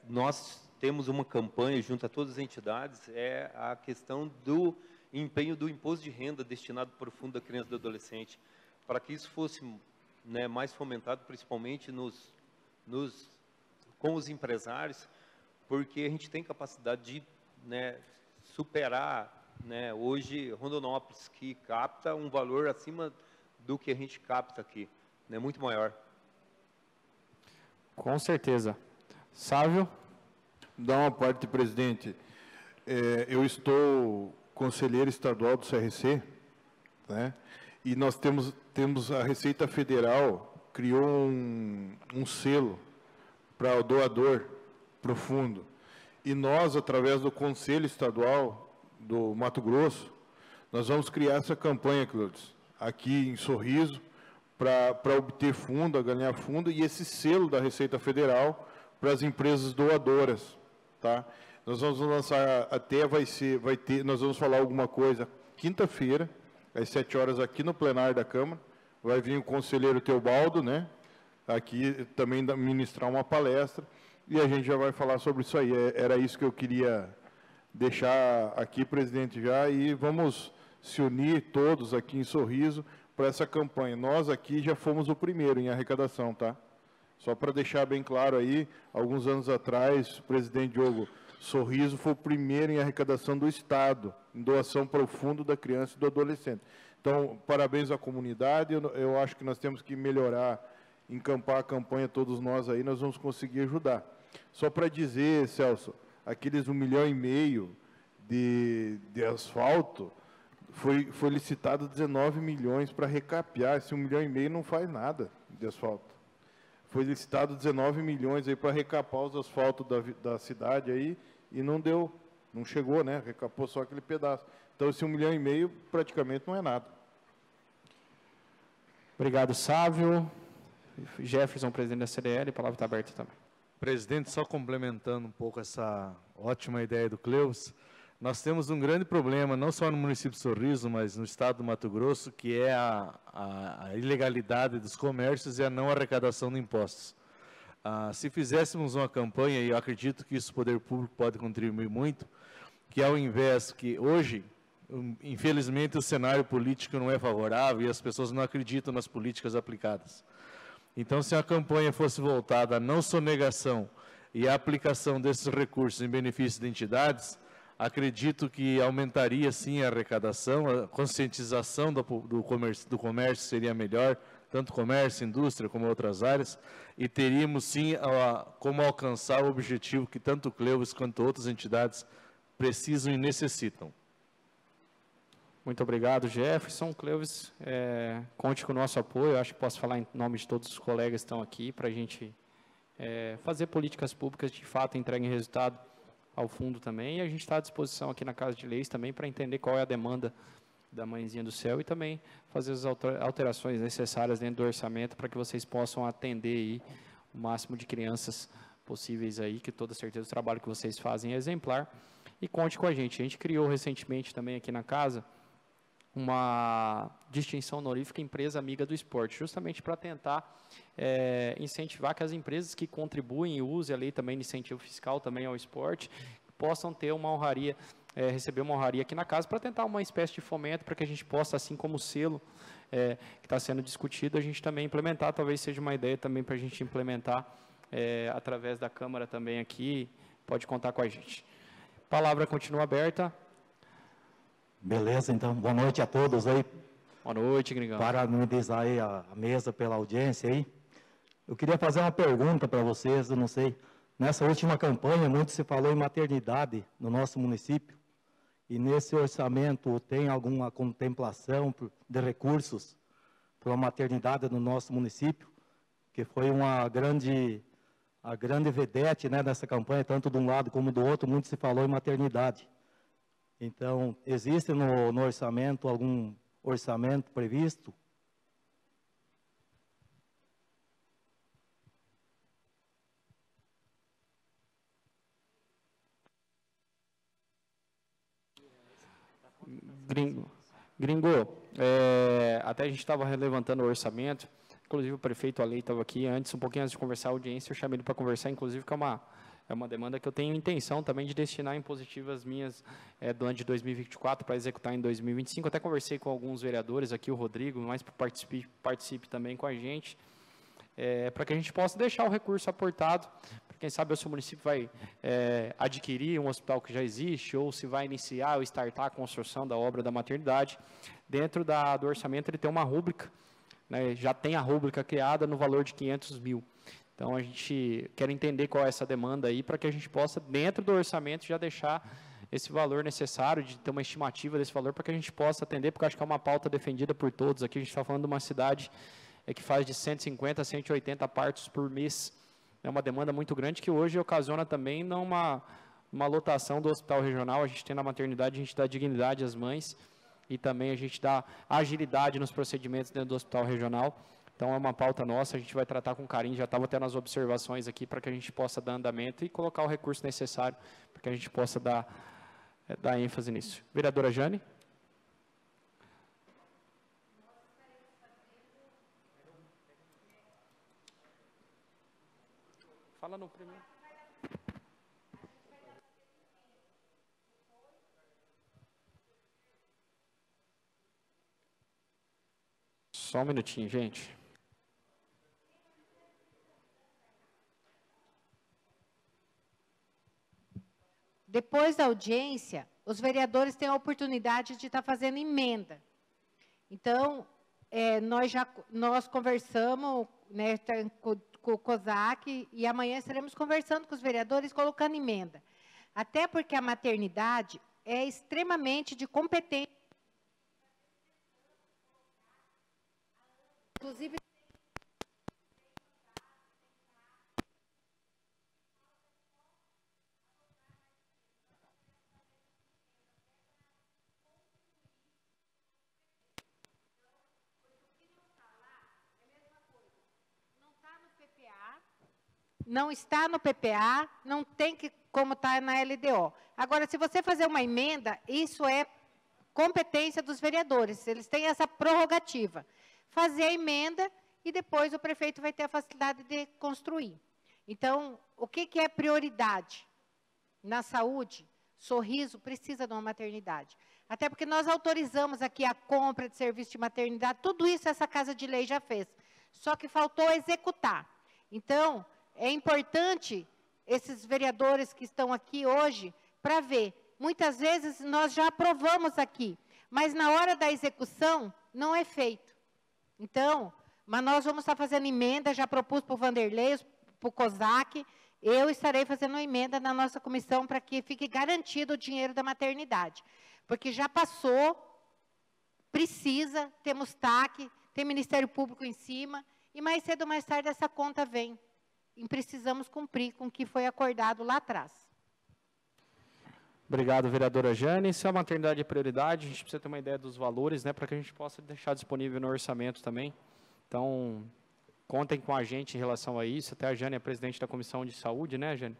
Nós temos uma campanha junto a todas as entidades, a questão do empenho do imposto de renda destinado para o Fundo da Criança e do Adolescente, para que isso fosse mais fomentado, principalmente com os empresários, porque a gente tem capacidade de superar né? Hoje, Rondonópolis, que capta um valor acima do que a gente capta aqui, né? Muito maior. Com certeza. Sávio? Dá uma parte, presidente. Eu estou conselheiro estadual do CRC, né? E nós temos a Receita Federal criou um selo para o doador profundo. E nós, através do Conselho Estadual do Mato Grosso, nós vamos criar essa campanha, Cláudio, aqui em Sorriso, para obter fundo, ganhar fundo, e esse selo da Receita Federal para as empresas doadoras, tá? Nós vamos lançar, nós vamos falar alguma coisa quinta-feira, às 7 horas, aqui no plenário da Câmara. Vai vir o conselheiro Teobaldo, né? Aqui também ministrar uma palestra, e a gente já vai falar sobre isso aí. Era isso que eu queria deixar aqui, presidente, já, e vamos se unir todos aqui em Sorriso para essa campanha. Nós aqui já fomos o primeiro em arrecadação, tá? Só para deixar bem claro aí, alguns anos atrás, o presidente Diogo, Sorriso foi o primeiro em arrecadação do Estado, em doação para o fundo da criança e do adolescente. Então, parabéns à comunidade, eu acho que nós temos que melhorar, encampar a campanha, todos nós aí, nós vamos conseguir ajudar. Só para dizer, Celso, aqueles 1,5 milhão de asfalto, foi licitado 19 milhões para recapear. Esse 1,5 milhão não faz nada de asfalto. Foi licitado 19 milhões aí para recapar os asfaltos da cidade aí, e não deu, não chegou, né? Recapou só aquele pedaço. Então, esse 1,5 milhão praticamente não é nada. Obrigado, Sávio. Jefferson, presidente da CDL, a palavra está aberta também. Presidente, só complementando um pouco essa ótima ideia do Cleus, nós temos um grande problema, não só no município de Sorriso, mas no estado do Mato Grosso, que é a ilegalidade dos comércios e a não arrecadação de impostos. Se fizéssemos uma campanha, e eu acredito que isso o poder público pode contribuir muito, que ao invés que hoje, infelizmente, o cenário político não é favorável e as pessoas não acreditam nas políticas aplicadas. Então, se a campanha fosse voltada à não sonegação e à aplicação desses recursos em benefício de entidades, acredito que aumentaria, sim, a arrecadação, a conscientização do comércio seria melhor, tanto comércio, indústria, como outras áreas, e teríamos, sim, como alcançar o objetivo que tanto o Cleus quanto outras entidades precisam e necessitam. Muito obrigado, Jefferson. Cleus, conte com o nosso apoio. Eu acho que posso falar em nome de todos os colegas que estão aqui para a gente fazer políticas públicas de fato entreguem resultado ao fundo também. E a gente está à disposição aqui na Casa de Leis também para entender qual é a demanda da Mãezinha do Céu e também fazer as alterações necessárias dentro do orçamento para que vocês possam atender aí o máximo de crianças possíveis aí, que toda certeza o trabalho que vocês fazem é exemplar. E conte com a gente. A gente criou recentemente também aqui na casa uma distinção honorífica empresa amiga do esporte, justamente para tentar incentivar que as empresas que contribuem e usem a lei também de incentivo fiscal também ao esporte, possam ter uma honraria, receber uma honraria aqui na casa, para tentar uma espécie de fomento, para que a gente possa, assim como o selo que está sendo discutido, a gente também implementar, talvez seja uma ideia também para a gente implementar através da Câmara também aqui, pode contar com a gente. A palavra continua aberta. Beleza, então, boa noite a todos aí. Boa noite, Gringão. Parabenizar aí a mesa pela audiência aí. Eu queria fazer uma pergunta para vocês, eu não sei. Nessa última campanha, muito se falou em maternidade no nosso município. E nesse orçamento tem alguma contemplação de recursos para a maternidade no nosso município? Que foi a grande vedete, né, dessa campanha, tanto de um lado como do outro, muito se falou em maternidade. Então, existe no orçamento algum orçamento previsto? Gringo, até a gente estava levantando o orçamento, inclusive o prefeito Ali estava aqui antes, um pouquinho antes de conversar a audiência, eu chamei ele para conversar, inclusive, que é uma demanda que eu tenho intenção também de destinar em positivas minhas do ano de 2024 para executar em 2025. Até conversei com alguns vereadores aqui, o Rodrigo, mais participe também com a gente, para que a gente possa deixar o recurso aportado quem sabe o seu município vai adquirir um hospital que já existe, ou se vai iniciar ou startar a construção da obra da maternidade. Dentro do orçamento ele tem uma rúbrica, né, já tem a rúbrica criada no valor de 500 mil. Então, a gente quer entender qual é essa demanda aí, para que a gente possa, dentro do orçamento, já deixar esse valor necessário, de ter uma estimativa desse valor, para que a gente possa atender, porque eu acho que é uma pauta defendida por todos. Aqui a gente está falando de uma cidade que faz de 150 a 180 partos por mês. É uma demanda muito grande, que hoje ocasiona também uma lotação do hospital regional. A gente tem na maternidade, a gente dá dignidade às mães, e também a gente dá agilidade nos procedimentos dentro do hospital regional. Então, é uma pauta nossa, a gente vai tratar com carinho, já estava tendo as observações aqui, para que a gente possa dar andamento e colocar o recurso necessário, para que a gente possa dar ênfase nisso. Vereadora Jane. Fala no primeiro. Só um minutinho, gente. Depois da audiência, os vereadores têm a oportunidade de estar fazendo emenda. Então, nós conversamos, né, com o COSAC, e amanhã estaremos conversando com os vereadores, colocando emenda. Até porque a maternidade é extremamente de competência. Inclusive, não está no PPA, não tem como está na LDO. Agora, se você fazer uma emenda, isso é competência dos vereadores, eles têm essa prerrogativa. Fazer a emenda e depois o prefeito vai ter a facilidade de construir. Então, o que é prioridade? Na saúde, Sorriso precisa de uma maternidade. Até porque nós autorizamos aqui a compra de serviço de maternidade, tudo isso essa Casa de Lei já fez. Só que faltou executar. Então, é importante esses vereadores que estão aqui hoje para ver. Muitas vezes nós já aprovamos aqui, mas na hora da execução não é feito. Então, mas nós vamos estar fazendo emenda, já propus para o Vanderlei, para o COSAC, eu estarei fazendo uma emenda na nossa comissão para que fique garantido o dinheiro da maternidade. Porque já passou, precisa, temos TAC, tem Ministério Público em cima, e mais cedo ou mais tarde essa conta vem. E precisamos cumprir com o que foi acordado lá atrás. Obrigado, vereadora Jane. Se a maternidade é prioridade, a gente precisa ter uma ideia dos valores, né, para que a gente possa deixar disponível no orçamento também. Então, contem com a gente em relação a isso. Até a Jane é presidente da Comissão de Saúde, né, Jane?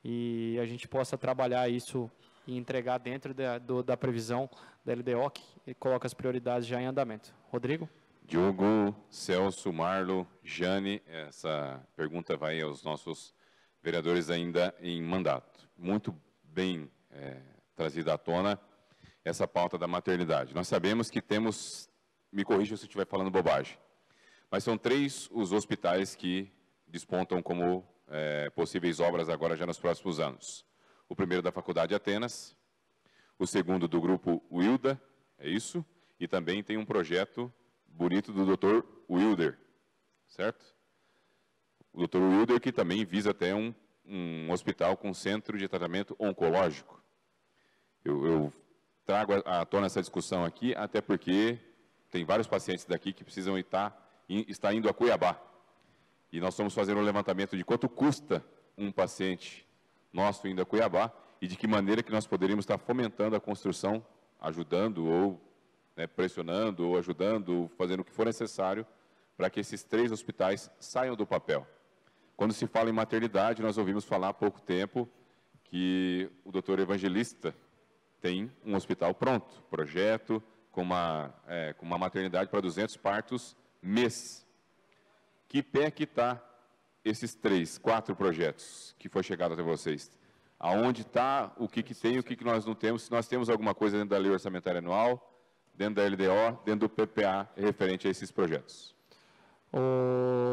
E a gente possa trabalhar isso e entregar dentro da previsão da LDO, que coloca as prioridades já em andamento. Rodrigo? Diogo, Celso, Marlo, Jane, essa pergunta vai aos nossos vereadores ainda em mandato. Muito bem trazida à tona essa pauta da maternidade. Nós sabemos que temos, me corrija se eu estiver falando bobagem, mas são 3 os hospitais que despontam como possíveis obras agora já nos próximos anos. O primeiro da Faculdade Atenas, o segundo do Grupo Wilda, é isso, e também tem um projeto bonito do Dr. Wilder, certo? O Dr. Wilder, que também visa até um hospital com centro de tratamento oncológico. Eu trago à tona essa discussão aqui, até porque tem vários pacientes daqui que precisam estar indo a Cuiabá. E nós estamos fazendo um levantamento de quanto custa um paciente nosso indo a Cuiabá e de que maneira que nós poderíamos estar fomentando a construção, ajudando ou pressionando ou ajudando, fazendo o que for necessário para que esses 3 hospitais saiam do papel. Quando se fala em maternidade, nós ouvimos falar há pouco tempo que o doutor Evangelista tem um hospital pronto, projeto com uma maternidade para 200 partos mês. Que pé que está esses 3, 4 projetos que foi chegado até vocês? Aonde está, o que tem, o que nós não temos, se nós temos alguma coisa dentro da lei orçamentária anual, dentro da LDO, dentro do PPA, referente a esses projetos.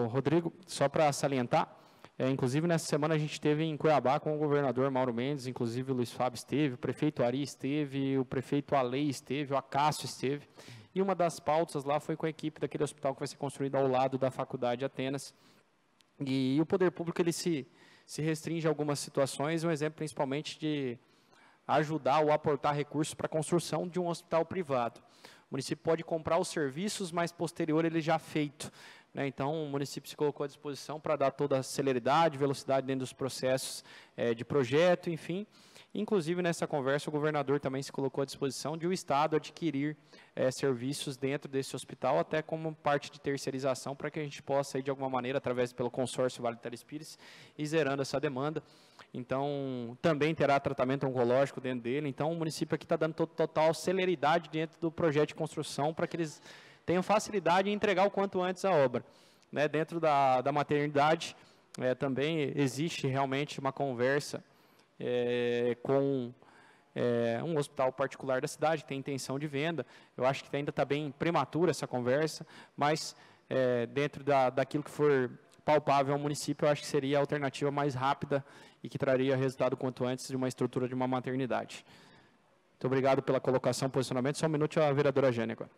Rodrigo, só para salientar, Inclusive, nessa semana a gente esteve em Cuiabá com o governador Mauro Mendes, inclusive o Luiz Fábio esteve, o prefeito Ari esteve, o prefeito Alei esteve, o Acácio esteve, e uma das pautas lá foi com a equipe daquele hospital que vai ser construído ao lado da Faculdade de Atenas. E o poder público ele se restringe a algumas situações, um exemplo principalmente de ajudar ou aportar recursos para a construção de um hospital privado. O município pode comprar os serviços, mas posterior ele já feito. Então, o município se colocou à disposição para dar toda a celeridade, velocidade dentro dos processos de projeto, enfim. Inclusive, nessa conversa, o governador também se colocou à disposição de o Estado adquirir serviços dentro desse hospital, até como parte de terceirização, para que a gente possa, de alguma maneira, através pelo consórcio Vale do Telespires, ir zerando essa demanda. Então, também terá tratamento oncológico dentro dele. Então, o município aqui está dando total celeridade dentro do projeto de construção, para que eles tenham facilidade em entregar o quanto antes a obra. Dentro da maternidade, também existe realmente uma conversa com um hospital particular da cidade, que tem intenção de venda. Eu acho que ainda está bem prematura essa conversa, mas dentro daquilo que for palpável ao município, eu acho que seria a alternativa mais rápida e que traria resultado quanto antes de uma estrutura de uma maternidade. Muito obrigado pela colocação, posicionamento. Só um minuto, a vereadora Jane agora.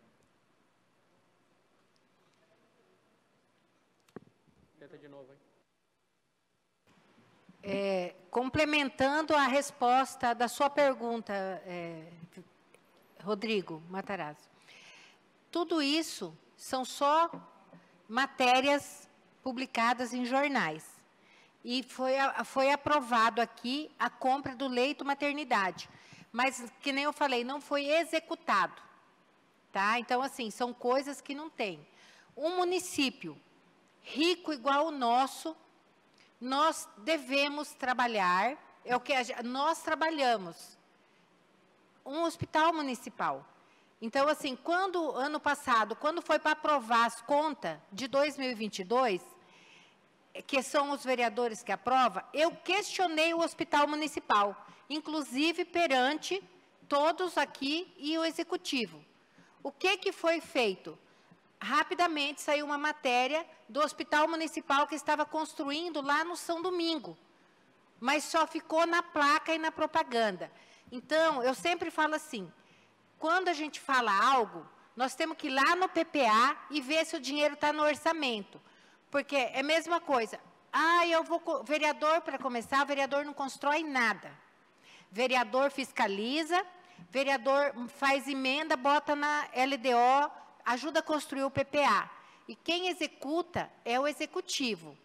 Complementando a resposta da sua pergunta, Rodrigo Matarazzo, tudo isso são só matérias publicadas em jornais. E foi aprovado aqui a compra do leito maternidade. Mas, que nem eu falei, não foi executado. Tá? Então, assim, são coisas que não tem. Um município rico igual o nosso, nós devemos trabalhar, é o que nós trabalhamos, um hospital municipal. Então, assim, ano passado, quando foi para aprovar as contas de 2022, que são os vereadores que aprovam, eu questionei o hospital municipal, inclusive perante todos aqui e o executivo. O que foi feito? Rapidamente saiu uma matéria do hospital municipal que estava construindo lá no São Domingo, mas só ficou na placa e na propaganda. Então, eu sempre falo assim, quando a gente fala algo, nós temos que ir lá no PPA e ver se o dinheiro está no orçamento, porque é a mesma coisa. Vereador, para começar, o vereador não constrói nada. Vereador fiscaliza, vereador faz emenda, bota na LDO, ajuda a construir o PPA. E quem executa é o executivo.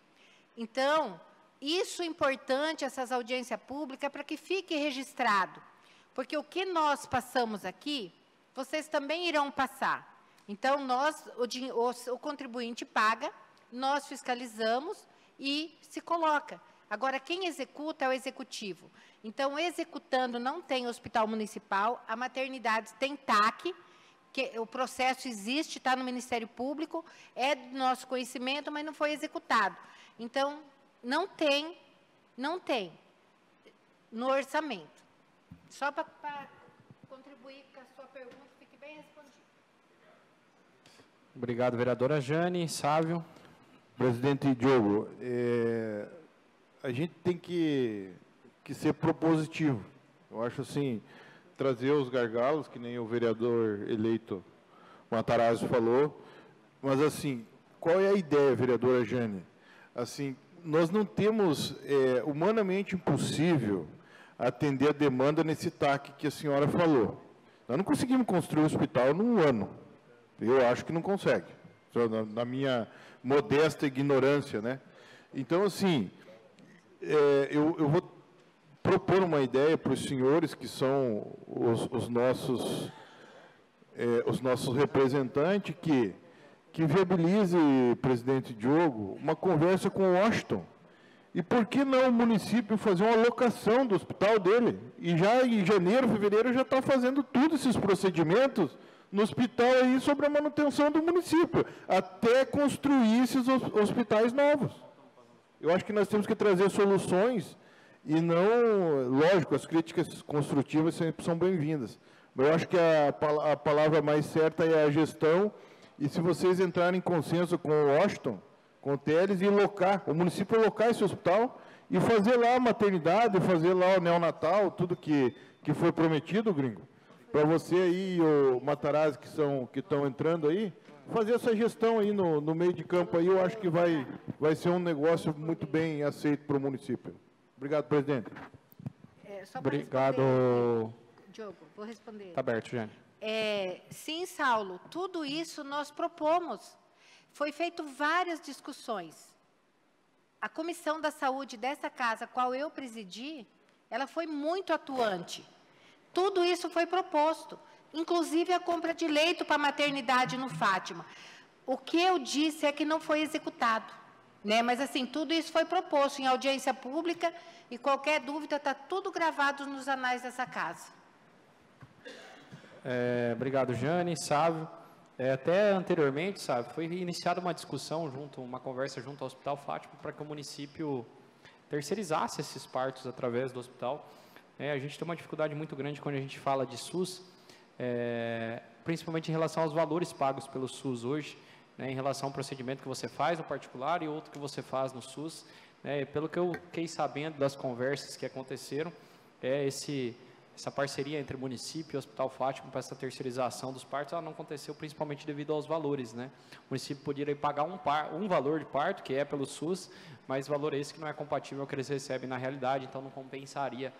Então, isso é importante, essas audiências públicas, para que fique registrado. Porque o que nós passamos aqui, vocês também irão passar. Então, o contribuinte paga, nós fiscalizamos e se coloca. Agora, quem executa é o executivo. Então, executando não tem hospital municipal, a maternidade tem TAC, que o processo existe, está no Ministério Público, é do nosso conhecimento, mas não foi executado. Então, não tem no orçamento. Só para contribuir com a sua pergunta, fique bem respondida. Obrigado, vereadora Jane. Sávio. Presidente Diogo, a gente tem que ser propositivo. Eu acho assim, trazer os gargalos, que nem o vereador eleito Matarazzo falou, mas assim, qual é a ideia, vereadora Jane? Assim, nós não temos, humanamente impossível atender a demanda nesse TAC que a senhora falou. Nós não conseguimos construir um hospital num ano. Eu acho que não consegue, na minha modesta ignorância, né? Então, assim, eu vou propor uma ideia para os senhores, que são os nossos representantes, que viabilize, presidente Diogo, uma conversa com o Washington. E por que não o município fazer uma alocação do hospital dele? E já em janeiro, fevereiro, já está fazendo todos esses procedimentos no hospital aí sobre a manutenção do município, até construir esses hospitais novos. Eu acho que nós temos que trazer soluções e não, lógico, as críticas construtivas sempre são bem-vindas. Mas eu acho que a palavra mais certa é a gestão, e se vocês entrarem em consenso com o Washington, com Teles e o município locar esse hospital e fazer lá a maternidade, fazer lá o neonatal, tudo que foi prometido, gringo. Para você aí e o Matarazzi que estão entrando aí, fazer essa gestão aí no meio de campo aí, eu acho que vai ser um negócio muito bem aceito para o município. Obrigado, presidente. Obrigado. Diogo, vou responder. Está aberto, Jane. Sim, Saulo, tudo isso nós propomos. Foi feito várias discussões. A Comissão da Saúde dessa casa, qual eu presidi, ela foi muito atuante. Tudo isso foi proposto, inclusive a compra de leito para a maternidade no Fátima. O que eu disse é que não foi executado, né? Mas, assim, tudo isso foi proposto em audiência pública e qualquer dúvida está tudo gravado nos anais dessa casa. Obrigado, Jane, Sávio. Até anteriormente, sabe, foi iniciada uma discussão uma conversa junto ao Hospital Fátima para que o município terceirizasse esses partos através do hospital. A gente tem uma dificuldade muito grande quando a gente fala de SUS, principalmente em relação aos valores pagos pelo SUS hoje, né, em relação ao procedimento que você faz no particular e outro que você faz no SUS. Pelo que eu fiquei sabendo das conversas que aconteceram, essa parceria entre município e Hospital Fátima para essa terceirização dos partos, ela não aconteceu principalmente devido aos valores, né? O município poderia pagar um valor de parto, que é pelo SUS, mas valor esse que não é compatível ao que eles recebem na realidade, então não compensaria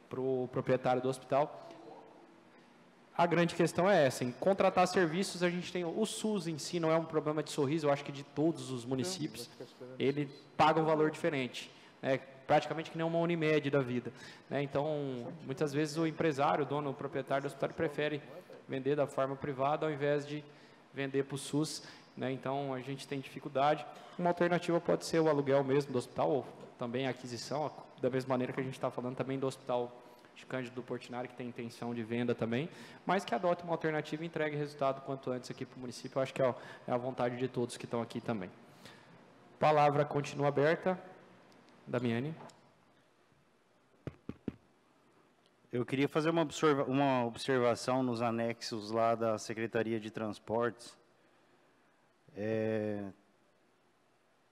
para o proprietário do hospital. A grande questão é essa, em contratar serviços, a gente tem, o SUS em si não é um problema de Sorriso, eu acho que de todos os municípios, ele paga um valor diferente, praticamente que nem uma Unimed da vida, então, muitas vezes o empresário, o dono, o proprietário do hospital, prefere vender da forma privada ao invés de vender para o SUS, então a gente tem dificuldade. Uma alternativa pode ser o aluguel mesmo do hospital, ou também a aquisição, da mesma maneira que a gente está falando também do hospital de Cândido do Portinari, que tem intenção de venda também, mas que adote uma alternativa e entregue resultado quanto antes aqui para o município. Eu acho que é a vontade de todos que estão aqui também. Palavra continua aberta. Damiane. Eu queria fazer uma observação nos anexos lá da Secretaria de Transportes.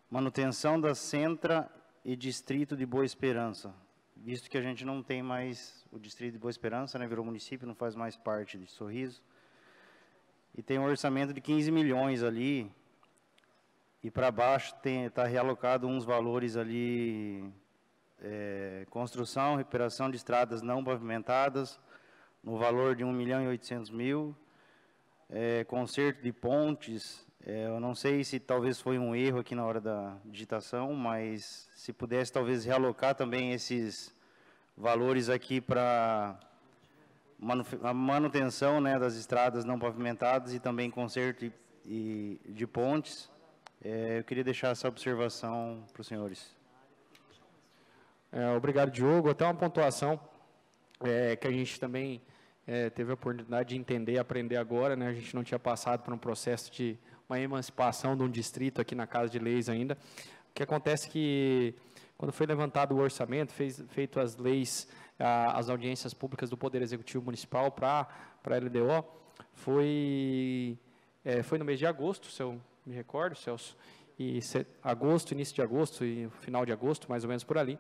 Manutenção da Centra e Distrito de Boa Esperança. Visto que a gente não tem mais o Distrito de Boa Esperança, virou município, não faz mais parte de Sorriso. E tem um orçamento de 15 milhões ali. E para baixo está realocado uns valores ali, construção, recuperação de estradas não pavimentadas, no valor de 1.800.000, conserto de pontes, eu não sei se talvez foi um erro aqui na hora da digitação, mas se pudesse talvez realocar também esses valores aqui para a manutenção das estradas não pavimentadas e também conserto de pontes. Eu queria deixar essa observação para os senhores. Obrigado, Diogo. Até uma pontuação que a gente também teve a oportunidade de entender e aprender agora, a gente não tinha passado por um processo de uma emancipação de um distrito aqui na Casa de Leis ainda. O que acontece é que, quando foi levantado o orçamento, feito as leis, as audiências públicas do Poder Executivo Municipal para a LDO, foi no mês de agosto, se eu me recordo, Celso, início de agosto e final de agosto, mais ou menos por ali,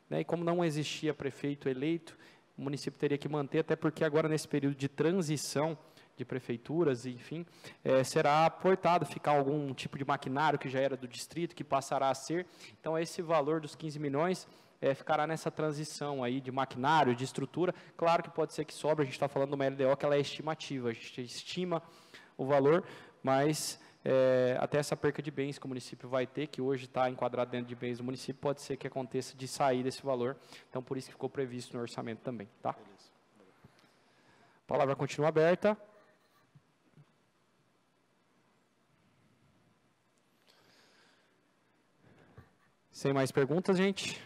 e como não existia prefeito eleito, o município teria que manter, até porque agora nesse período de transição de prefeituras, enfim, será aportado ficar algum tipo de maquinário que já era do distrito, que passará a ser, então esse valor dos 15 milhões ficará nessa transição aí de maquinário, de estrutura. Claro que pode ser que sobre, a gente está falando de uma LDO que ela é estimativa, a gente estima o valor, mas até essa perca de bens que o município vai ter, que hoje está enquadrado dentro de bens do município, pode ser que aconteça de sair desse valor, então por isso que ficou previsto no orçamento também, tá? A palavra continua aberta. Sem mais perguntas, gente?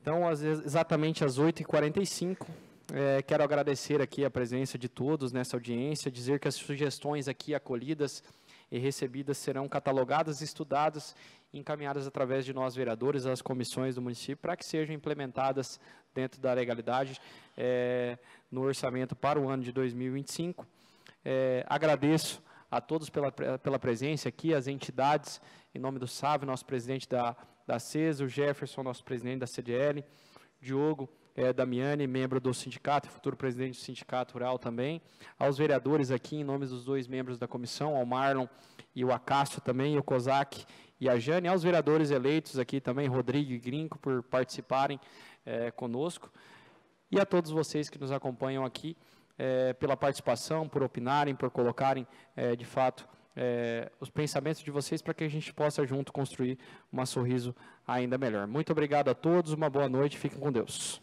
Então, exatamente às 8h45, quero agradecer aqui a presença de todos nessa audiência, dizer que as sugestões aqui acolhidas e recebidas serão catalogadas, estudadas e encaminhadas através de nós vereadores às comissões do município para que sejam implementadas dentro da legalidade no orçamento para o ano de 2025. Agradeço a todos pela presença aqui, as entidades, em nome do Sávio, nosso presidente da CES, o Jefferson, nosso presidente da CDL, Diogo, Damiani, membro do sindicato, futuro presidente do Sindicato Rural também, aos vereadores aqui, em nome dos 2 membros da comissão, ao Marlon e o Acácio também, e o Kozak e a Jane, aos vereadores eleitos aqui também, Rodrigo e Grinco, por participarem conosco, e a todos vocês que nos acompanham aqui, pela participação, por opinarem, por colocarem, de fato, os pensamentos de vocês para que a gente possa junto construir uma Sorriso ainda melhor. Muito obrigado a todos, uma boa noite, fiquem com Deus.